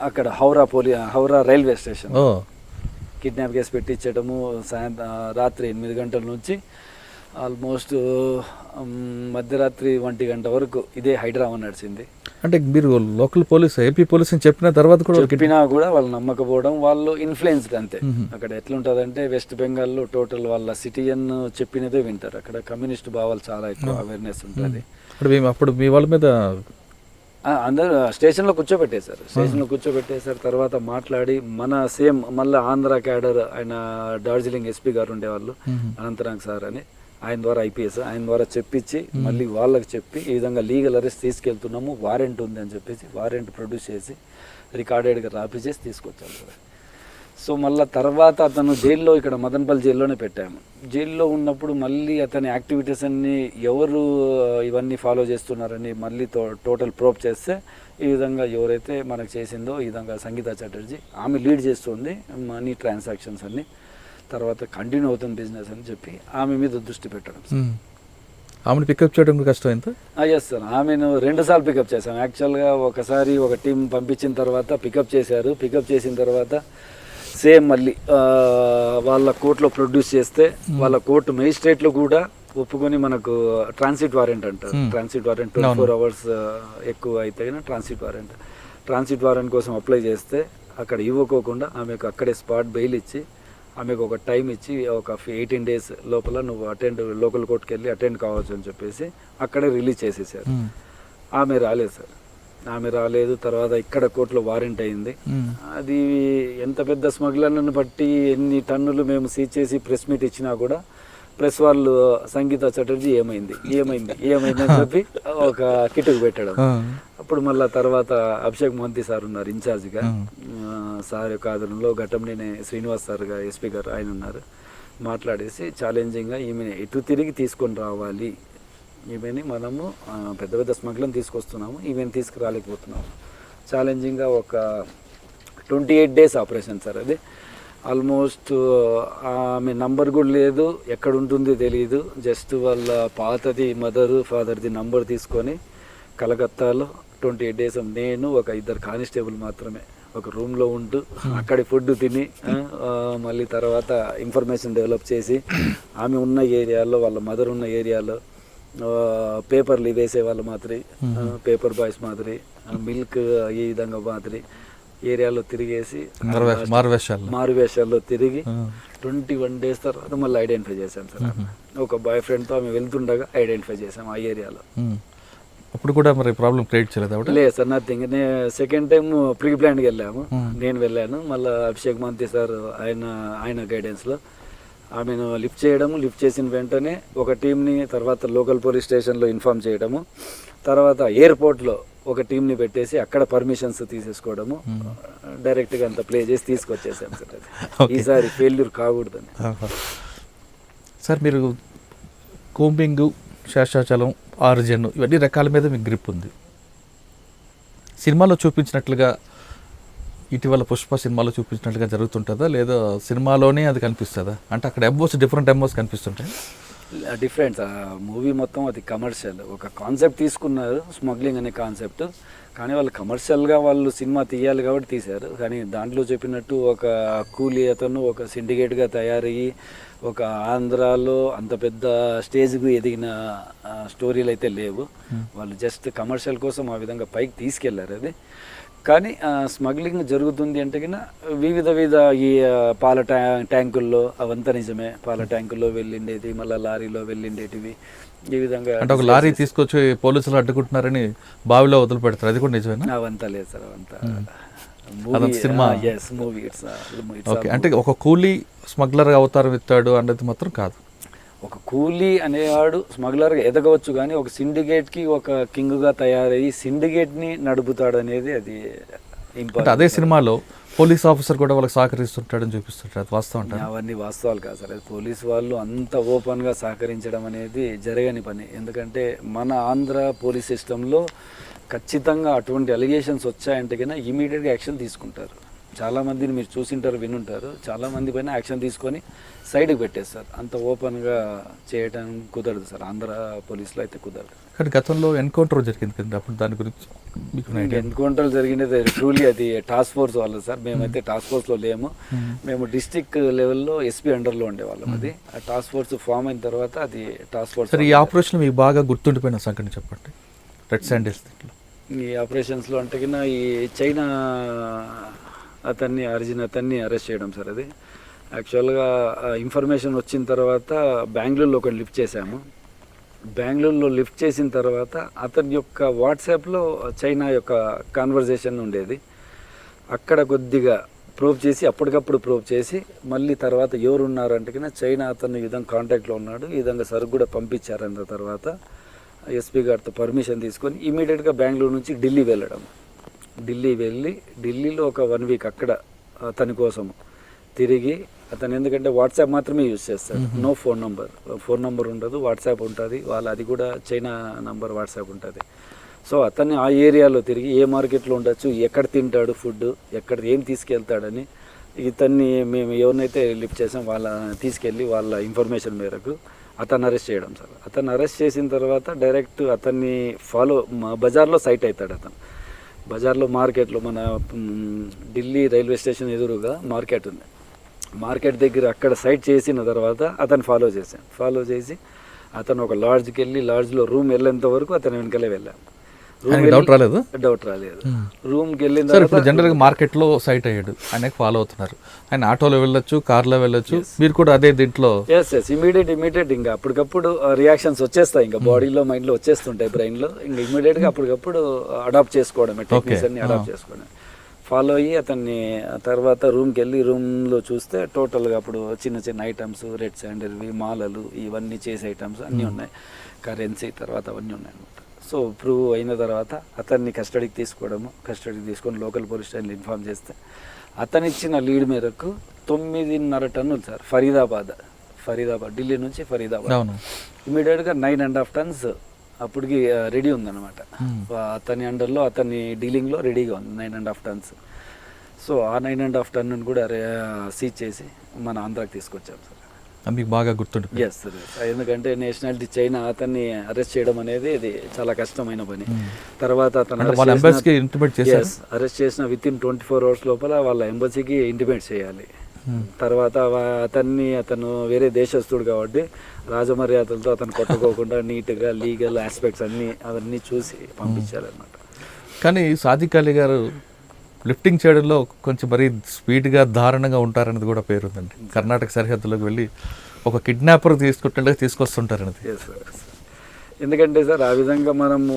S2: అక్కడ Howrah railway station kidnap case పెట్టించడము. రాత్రి 8 గంటల నుంచి ఆల్మోస్ట్ మధ్యరాత్రి 1 గంట వరకు ఇదే హైడ్రామా నడిచింది.
S3: అంటే మీరు లోకల్ పోలీస్, ఏపీ పోలీస్ అని చెప్పిన తర్వాత
S2: చెప్పినా కూడా వాళ్ళు నమ్మకపోవడం, వాళ్ళు ఇన్ఫ్లుయెన్స్డ్ అంతే. అక్కడ ఎట్లుంటుందంటే వెస్ట్ బెంగాల్లో టోటల్ వాళ్ళ సిటిజన్ చెప్పినదే వింటారు. అక్కడ కమ్యూనిస్ట్ భావాలు చాలా ఎక్కువ అవేర్నెస్ ఉంటుంది.
S3: అప్పుడు మీ వాళ్ళ మీద
S2: అందరూ స్టేషన్లో కూర్చోబెట్టేశారు. తర్వాత మాట్లాడి మన సేమ్ మళ్ళీ ఆంధ్ర క్యాడర్ ఆయన డార్జిలింగ్ ఎస్పీ గారు ఉండేవాళ్ళు, అనంతరాంగ్ సార్ అని, ఆయన ద్వారా ఐపీఎస్, ఆయన ద్వారా చెప్పించి మళ్ళీ వాళ్ళకి చెప్పి ఈ విధంగా లీగల్ అరెస్ట్ తీసుకెళ్తున్నాము, వారెంట్ ఉంది అని చెప్పేసి వారెంట్ ప్రొడ్యూస్ చేసి రికార్డెడ్గా రాపిచేసి తీసుకొచ్చారు. సో మళ్ళీ తర్వాత అతను జైల్లో, ఇక్కడ మదనపల్లి జైల్లోనే పెట్టాము. జైల్లో ఉన్నప్పుడు మళ్ళీ అతని యాక్టివిటీస్ అన్ని ఎవరు ఇవన్నీ ఫాలో చేస్తున్నారని మళ్ళీ టోటల్ ప్రోబ్ చేస్తే ఈ విధంగా ఎవరైతే మనకు చేసిందో ఈ విధంగా సంగీత చటర్జీ, ఆమె లీడ్ చేస్తుంది మనీ ట్రాన్సాక్షన్స్ అన్ని, తర్వాత కంటిన్యూ అవుతుంది బిజినెస్ అని చెప్పి ఆమె మీద దృష్టి పెట్టడం.
S3: ఆమెను పికప్ చేయడం కష్టం ఎంత?
S2: ఎస్ సార్, ఆమెను 2 సార్లు పికప్ చేశాం. యాక్చువల్గా ఒకసారి ఒక టీం పంపించిన తర్వాత పికప్ చేశారు. పికప్ చేసిన తర్వాత సేమ్ మళ్ళీ వాళ్ళ కోర్టులో ప్రొడ్యూస్ చేస్తే వాళ్ళ కోర్టు మేజిస్ట్రేట్లో కూడా ఒప్పుకొని మనకు ట్రాన్సిట్ వారెంట్ అంటారు. ట్రాన్సిట్ వారెంట్ 24 అవర్స్ ఎక్కువ అయితే ట్రాన్సిట్ వారెంట్ కోసం అప్లై చేస్తే అక్కడ ఇవ్వకోకుండా ఆమెకు అక్కడే స్పాట్ బెయిల్ ఇచ్చి ఆమెకు ఒక టైం ఇచ్చి ఒక 18 days లోపల నువ్వు లోకల్ కోర్టుకి వెళ్ళి అటెండ్ కావచ్చు అని చెప్పేసి అక్కడే రిలీజ్ చేసేసారు. ఆమె రాలేదు సార్, ఆమె రాలేదు. తర్వాత ఇక్కడ కోర్టులో వారెంట్ అయింది. అది ఎంత పెద్ద స్మగ్లర్లను బట్టి ఎన్ని టన్నులు మేము సీజ్ చేసి ప్రెస్ మీట్ ఇచ్చినా కూడా ప్రెస్ వాళ్ళు సంగీత చటర్జీ ఏమైంది అని చెప్పి ఒక కిటుకు పెట్టడం. అప్పుడు మళ్ళీ తర్వాత అభిషేక్ మహంతి సార్ ఉన్నారు ఇన్ఛార్జిగా, సార్ యొక్క ఆధ్వర్యంలో ఘటంనేని శ్రీనివాస్ సార్గా ఎస్పీ గారు ఆయన ఉన్నారు. మాట్లాడేసి ఛాలెంజింగ్గా ఈమెను ఎటు తిరిగి తీసుకొని రావాలి, ఈమెని మనము పెద్ద పెద్ద స్మగ్లను తీసుకొస్తున్నాము, ఈమెను తీసుకురాలేకపోతున్నాము. ఛాలెంజింగ్గా ఒక 28 days ఆపరేషన్ సార్ అది. ఆల్మోస్ట్ ఆమె నంబర్ కూడా లేదు, ఎక్కడ ఉంటుందో తెలియదు. జస్ట్ వాళ్ళ పాతది మదర్ ఫాదర్ది నంబర్ తీసుకొని కలకత్తాలో 28 days నేను ఒక 2 కానిస్టేబుల్ మాత్రమే ఒక రూమ్లో ఉంటూ అక్కడి ఫుడ్ తిని మళ్ళీ తర్వాత ఇన్ఫర్మేషన్ డెవలప్ చేసి ఆమె ఉన్న ఏరియాలో, వాళ్ళ మదర్ ఉన్న ఏరియాలో పేపర్లు వేసే వాళ్ళు మాదిరి, పేపర్ బాయ్స్ మాదిరి, మిల్క్ ఈ విధంగా మాదిరి ఏరియాలో తిరిగేసి మారువేషాల్లో తిరిగి 21 days తర్వాత మళ్ళీ ఐడెంటిఫై చేశాం సార్. ఒక బాయ్ ఫ్రెండ్తో ఆమె వెళ్తుండగా ఐడెంటిఫై చేసాం ఆ ఏరియాలో.
S3: అప్పుడు కూడా మరి ప్రాబ్లం క్రియేట్ చేయలేదు?
S2: లేదు sir, nothing. Second time pre ప్లాన్కి వెళ్ళాము, నేను వెళ్ళాను. మళ్ళీ అభిషేక్ మహంతి సార్ ఆయన గైడెన్స్లో ఆమెను లిఫ్ట్ చేసిన వెంటనే ఒక టీంని తర్వాత లోకల్ పోలీస్ స్టేషన్లో ఇన్ఫార్మ్ చేయడము, తర్వాత ఎయిర్పోర్ట్లో ఒక టీంని పెట్టేసి అక్కడ పర్మిషన్స్ తీసేసుకోవడము, డైరెక్ట్గా అంత ప్లే చేసి తీసుకొచ్చేసాం సార్. ఈసారి ఫెయిల్యూర్ కాకూడదని.
S3: సార్ మీరు కోంబింగ్, శేషాచలం, ఆర్జన్ ఇవన్నీ రకాల మీద మీకు గ్రిప్ ఉంది. సినిమాలో చూపించినట్లుగా ఇటీవల పుష్ప సినిమాలో చూపించినట్లుగా జరుగుతుంటుందా లేదా సినిమాలోనే అది కనిపిస్తుందా? అంటే అక్కడ ఎమోస్ డిఫరెంట్ ఎమోస్ కనిపిస్తుంటాయి.
S2: డిఫరెన్స్ మూవీ మొత్తం అది కమర్షియల్, ఒక కాన్సెప్ట్ తీసుకున్నారు, స్మగ్లింగ్ అనే కాన్సెప్ట్. కానీ వాళ్ళు కమర్షియల్గా వాళ్ళు సినిమా తీయాలి కాబట్టి తీశారు. కానీ దాంట్లో చెప్పినట్టు ఒక కూలీ అతను ఒక సిండికేట్గా తయారయ్యి ఒక ఆంధ్రాలో అంత పెద్ద స్టేజ్కు ఎదిగిన స్టోరీలు అయితే లేవు. వాళ్ళు జస్ట్ కమర్షియల్ కోసం ఆ విధంగా పైకి తీసుకెళ్లారు అది. కానీ స్మగ్లింగ్ జరుగుతుంది అంటే కన్నా వివిధ ఈ పాల ట్యాంకుల్లో అవంతా నిజమే. పాల ట్యాంకుల్లో వెళ్ళిండేది, మళ్ళీ లారీలో వెళ్ళిండేటివి, ఈ విధంగా.
S3: అంటే ఒక లారీ తీసుకొచ్చి పోలీసులు అడ్డుకుంటున్నారని బావిలో వదిలి పెడతారు, అది కూడా నిజమేనా?
S2: అవంతా లేదు సార్, అవంతా
S3: సినిమా.
S2: మూవీ.
S3: ఓకే, అంటే ఒక కూలీ స్మగ్లర్ అవతారం ఎత్తాడు అన్నది మాత్రం కాదు.
S2: ఒక కూలీ అనేవాడు స్మగ్లర్గా ఎదగవచ్చు, కానీ ఒక సిండికేట్కి ఒక కింగ్గా తయారయ్యి సిండికేట్ని నడుపుతాడు అనేది అది
S3: అంటే
S2: ఇంపార్టెంట్.
S3: అదే సినిమాలో పోలీస్ ఆఫీసర్ కూడా వాళ్ళకి సహకరిస్తుంటాడని చూపిస్తుంటారు, అది వాస్తవం అంటారు?
S2: అవన్నీ వాస్తవాలు కాదు సార్. అది పోలీసు వాళ్ళు అంత ఓపెన్గా సహకరించడం అనేది జరగని పని. ఎందుకంటే మన ఆంధ్ర పోలీస్ సిస్టంలో ఖచ్చితంగా అటువంటి అలిగేషన్స్ వచ్చాయంటే కన్నా ఇమీడియట్గా యాక్షన్ తీసుకుంటారు. చాలామందిని మీరు చూసింటారు, వినుంటారు. చాలామంది పైన యాక్షన్ తీసుకొని సైడ్కి పెట్టేస్తారు. అంత ఓపెన్గా చేయడం కుదరదు సార్, ఆంధ్ర పోలీసులో అయితే కుదరదు.
S3: కానీ గతంలో ఎన్కౌంటర్ జరిగింది కదా, అప్పుడు దాని గురించి మీకు
S2: ఎన్కౌంటర్ జరిగినది ట్రూలీ అది టాస్క్ ఫోర్స్ వాళ్ళు సార్. మేమైతే టాస్క్ ఫోర్స్లో లేము, మేము డిస్టిక్ లెవెల్లో ఎస్పీ అండర్లో ఉండేవాళ్ళం. అది ఆ టాస్క్ ఫోర్స్ ఫామ్ అయిన తర్వాత అది టాస్క్ ఫోర్స్.
S3: సరే, ఈ ఆపరేషన్ మీకు బాగా గుర్తుండిపోయిన సంఘటన చెప్పండి, రెడ్ శాండిల్స్ దీంట్లో.
S2: ఈ ఆపరేషన్స్లో అంటే కింద ఈ చైనా అర్జున్ అతన్ని అరెస్ట్ చేయడం సార్. అది యాక్చువల్గా ఇన్ఫర్మేషన్ వచ్చిన తర్వాత బెంగళూరులో ఒకటి లిఫ్ట్ చేశాము. బెంగళూరులో లిఫ్ట్ చేసిన తర్వాత అతని యొక్క వాట్సాప్లో చైనా యొక్క కాన్వర్జేషన్ ఉండేది. అక్కడ కొద్దిగా ప్రోబ్ చేసి అప్పటికప్పుడు ప్రోబ్ చేసి మళ్ళీ తర్వాత ఎవరు ఉన్నారంటే కన్నా చైనా అతను ఈ విధంగా కాంటాక్ట్లో ఉన్నాడు, ఈ విధంగా సరుకు కూడా పంపించారన్న తర్వాత ఎస్పీ గారితో పర్మిషన్ తీసుకొని ఇమీడియట్గా బెంగళూరు నుంచి ఢిల్లీ వెళ్ళడం. ఢిల్లీ వెళ్ళి ఢిల్లీలో ఒక 1 వీక్ అక్కడ అతని కోసం తిరిగి, అతను ఎందుకంటే వాట్సాప్ మాత్రమే యూజ్ చేస్తాడు, నో ఫోన్ నంబర్ ఉండదు, వాట్సాప్ ఉంటుంది వాళ్ళ, అది కూడా చైనా నంబర్ వాట్సాప్ ఉంటుంది. సో అతన్ని ఆ ఏరియాలో తిరిగి ఏ మార్కెట్లో ఉండొచ్చు, ఎక్కడ తింటాడు ఫుడ్, ఎక్కడ ఏం తీసుకెళ్తాడని ఇతన్ని మేము ఎవరినైతే లిఫ్ట్ చేసాం వాళ్ళ తీసుకెళ్ళి వాళ్ళ ఇన్ఫర్మేషన్ మేరకు అతన్ని అరెస్ట్ చేయడం సార్. అతన్ని అరెస్ట్ చేసిన తర్వాత డైరెక్ట్ అతన్ని బజార్లో సైట్ అవుతాడు. అతను బజార్లో మార్కెట్లో మన ఢిల్లీ రైల్వే స్టేషన్ ఎదురుగా మార్కెట్ ఉంది, మార్కెట్ దగ్గర అక్కడ సైట్ చేసిన తర్వాత అతను ఫాలో చేసి అతను ఒక లాడ్జ్కి వెళ్ళి లాడ్జ్లో రూమ్ వెళ్ళేంత వరకు అతను వెనకలే వెళ్ళాం.
S3: డౌట్ రాలేదు.
S2: రూమ్కి వెళ్ళిన
S3: సార్, ఇప్పుడు జనరల్గా మార్కెట్లో సైట్ అయ్యాడు, ఆయనకి ఫాలో అవుతున్నారు, ఆయన ఆటోలో వెళ్ళొచ్చు, కార్లో వెళ్ళొచ్చు, మీరు కూడా అదే దీంట్లో?
S2: ఎస్ ఇమీడియట్ ఇంకా అప్పటికప్పుడు రియాక్షన్స్ వచ్చేస్తాయి, ఇంకా బాడీలో మైండ్లో వచ్చేస్తుంటాయి, బ్రెయిన్లో. ఇంకా ఇమీడియట్గా అప్పటికప్పుడు అడాప్ట్ చేసుకోవడం, టెక్నిక్స్ అన్ని అడాప్ట్ చేసుకోవడం, ఫాలో అయ్యి అతన్ని తర్వాత రూమ్కి వెళ్ళి రూమ్లో చూస్తే టోటల్గా అప్పుడు చిన్న ఐటమ్స్, రెడ్ శాండిల్వి, మాలలు, ఇవన్నీ చేసే ఐటమ్స్ అన్నీ ఉన్నాయి, కరెన్సీ తర్వాత అవన్నీ ఉన్నాయి అనమాట. సో ప్రూవ్ అయిన తర్వాత అతన్ని కస్టడీకి తీసుకొని లోకల్ పోలీస్ స్టేషన్లో ఇన్ఫార్మ్ చేస్తే అతను ఇచ్చిన లీడ్ మేరకు 9.5 టన్నులు సార్, ఫరీదాబాద్ ఢిల్లీ నుంచి ఫరీదాబాద్ ఇమీడియట్గా 9.5 టన్స్ అప్పటికి రెడీ ఉందన్నమాట. అతని అండర్లో అతని డీలింగ్లో రెడీగా ఉంది 9.5 టన్స్. సో ఆ 9.5 టన్నును కూడా సీజ్ చేసి మన ఆంధ్రాకి తీసుకొచ్చాం సార్.
S3: మీకు బాగా గుర్తుంటుంది?
S2: ఎస్ సార్, ఎందుకంటే నేషనాలిటీ చైనా అతన్ని అరెస్ట్ చేయడం అనేది ఇది చాలా కష్టమైన పని. తర్వాత అతను అరెస్ట్ చేసిన విత్ ఇన్ 24 hours లోపల వాళ్ళ ఎంబసీకి ఇంటిమేట్ చేయాలి. తర్వాత అతను వేరే దేశస్తుడు కాబట్టి రాజమర్యాదలతో అతను కొట్టుకోకుండా నీట్గా లీగల్ ఆస్పెక్ట్స్ అవన్నీ చూసి పంపించారనమాట.
S3: కానీ సాదిక్ అలీ గారు లిఫ్టింగ్ చేయడంలో కొంచెం మరీ స్పీడ్గా దారుణంగా ఉంటారనేది కూడా పేరుందండి. కర్ణాటక సరిహద్దులోకి వెళ్ళి ఒక కిడ్నాపర్ తీసుకొస్తుంటారనేది.
S2: ఎందుకంటే సార్ ఆ విధంగా మనము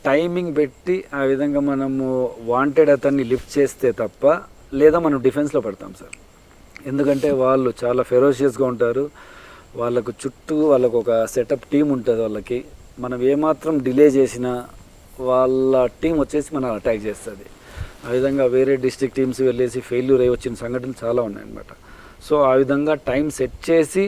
S2: టైమింగ్ పెట్టి ఆ విధంగా మనము వాంటెడ్ అతన్ని లిఫ్ట్ చేస్తే తప్ప, లేదా మనం డిఫెన్స్లో పడతాం సార్. ఎందుకంటే వాళ్ళు చాలా ఫెరోషియస్గా ఉంటారు, వాళ్ళకు చుట్టూ వాళ్ళకు ఒక సెటప్ టీం ఉంటుంది వాళ్ళకి. మనం ఏమాత్రం డిలే చేసినా వాళ్ళ టీం వచ్చేసి మనం అటాక్ చేస్తుంది. ఆ విధంగా వేరే డిస్ట్రిక్ట్ టీమ్స్ వెళ్ళేసి ఫెయిల్యూర్ అయ్యి వచ్చిన సంఘటనలు చాలా ఉన్నాయన్నమాట. సో ఆ విధంగా టైం సెట్ చేసి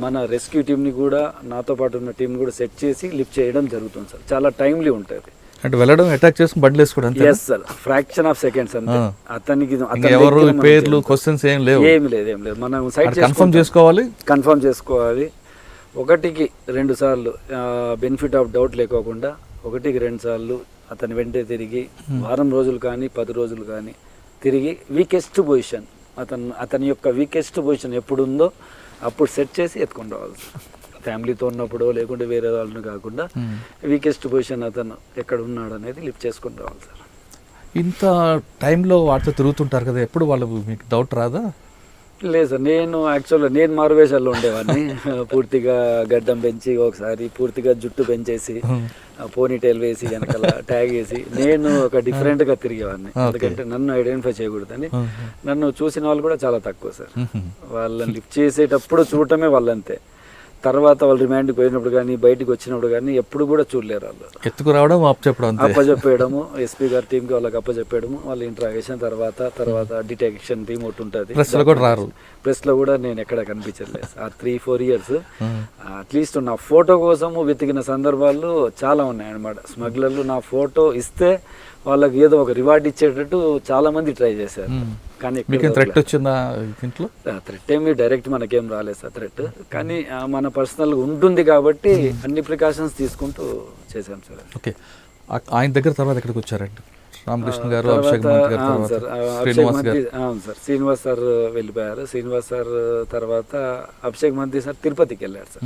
S2: మన రెస్క్యూ టీంని కూడా, నాతో పాటు ఉన్న టీంని కూడా సెట్ చేసి లిఫ్ట్ చేయడం జరుగుతుంది సార్. చాలా టైమ్లీ ఉంటుంది.
S3: అంటే వెళ్ళడం అటాక్ చేసుకుని బండ్లు వేసుకోవడం అంతే
S2: yes sir, fraction of seconds అంతే. అతనికి
S3: ఇంకా ఎవరు పేర్లు క్వశ్చన్స్ ఏం లేవు,
S2: ఏం లేదు మనం సైట్
S3: కన్ఫర్మ్ చేసుకోవాలి.
S2: కన్ఫర్మ్ చేసుకోవాలి. 1కి 2 సార్లు బెనిఫిట్ ఆఫ్ డౌట్ లేకోకుండా 1కి 2 సార్లు అతని వెంటే తిరిగి వారం రోజులు కానీ 10 రోజులు కానీ తిరిగి వీకెస్ట్ పొజిషన్ అతని యొక్క వీకెస్ట్ పొజిషన్ ఎప్పుడు ఉందో అప్పుడు సెట్ చేసి ఎత్తుకొని రావాలి. ఫ్యామిలీతో ఉన్నప్పుడు లేకుంటే వేరే వాళ్ళని కాకుండా వీకెస్ట్ పొజిషన్ అతను ఎక్కడ ఉన్నాడు అనేది లిఫ్ట్ చేసుకొని రావాలి సార్.
S3: ఇంత టైంలో వాటితో తిరుగుతుంటారు కదా, ఎప్పుడు వాళ్ళు మీకు డౌట్ రాదా?
S2: లేదు సార్, నేను మారువేషాల్లో ఉండేవాడిని. పూర్తిగా గడ్డం పెంచి, ఒకసారి పూర్తిగా జుట్టు పెంచేసి, పోనీటైల్ వేసి, వెనకాల ట్యాగ్ వేసి నేను ఒక డిఫరెంట్గా తిరిగేవాడిని. ఎందుకంటే నన్ను ఐడెంటిఫై చేయకూడదని. నన్ను చూసిన వాళ్ళు కూడా చాలా తక్కువ సార్. వాళ్ళని లిఫ్ట్ చేసేటప్పుడు చూడటమే వాళ్ళంతే. తర్వాత వాళ్ళు రిమాండ్కి పోయినప్పుడు కానీ బయటకు వచ్చినప్పుడు కానీ ఎప్పుడు కూడా చూడలేరు. వాళ్ళు
S3: ఎత్తుకురావడం
S2: అప్పచెప్పేయడము, ఎస్పీ గారి టీంకి వాళ్ళకి అప్పచెప్పేయడము, వాళ్ళ ఇంట్రాగేషన్ తర్వాత డిటెక్షన్ టీమ్ ఒకటి ఉంటుంది. ప్రెస్లో కూడా నేను ఎక్కడ కనిపించలేదు ఆ 3-4 ఇయర్స్. అట్లీస్ట్ నా ఫోటో కోసము వెతికిన సందర్భాలు చాలా ఉన్నాయి అన్నమాట. స్మగ్లర్లు నా ఫోటో ఇస్తే వాళ్ళకి ఏదో ఒక రివార్డ్ ఇచ్చేటట్టు చాలా మంది ట్రై చేశారు. కానీ
S3: థ్రెట్ వచ్చిందా ఇంట్లో?
S2: థ్రెట్ ఏమి డైరెక్ట్ మనకేం రాలేదు సార్ థ్రెట్. కానీ మన పర్సనల్ ఉంటుంది కాబట్టి అన్ని ప్రికాషన్స్ తీసుకుంటూ చేశాం సార్.
S3: ఓకే, ఆయన దగ్గర తర్వాత ఎక్కడికి వచ్చారండి? రామకృష్ణ గారు, అభిషేక్ మంత్రి గారు,
S2: అవును సార్, శ్రీనివాస్ సార్ వెళ్ళిపోయారు. శ్రీనివాస్ సార్ తర్వాత అభిషేక్ మంత్రి సార్ తిరుపతికి వెళ్ళారు సార్.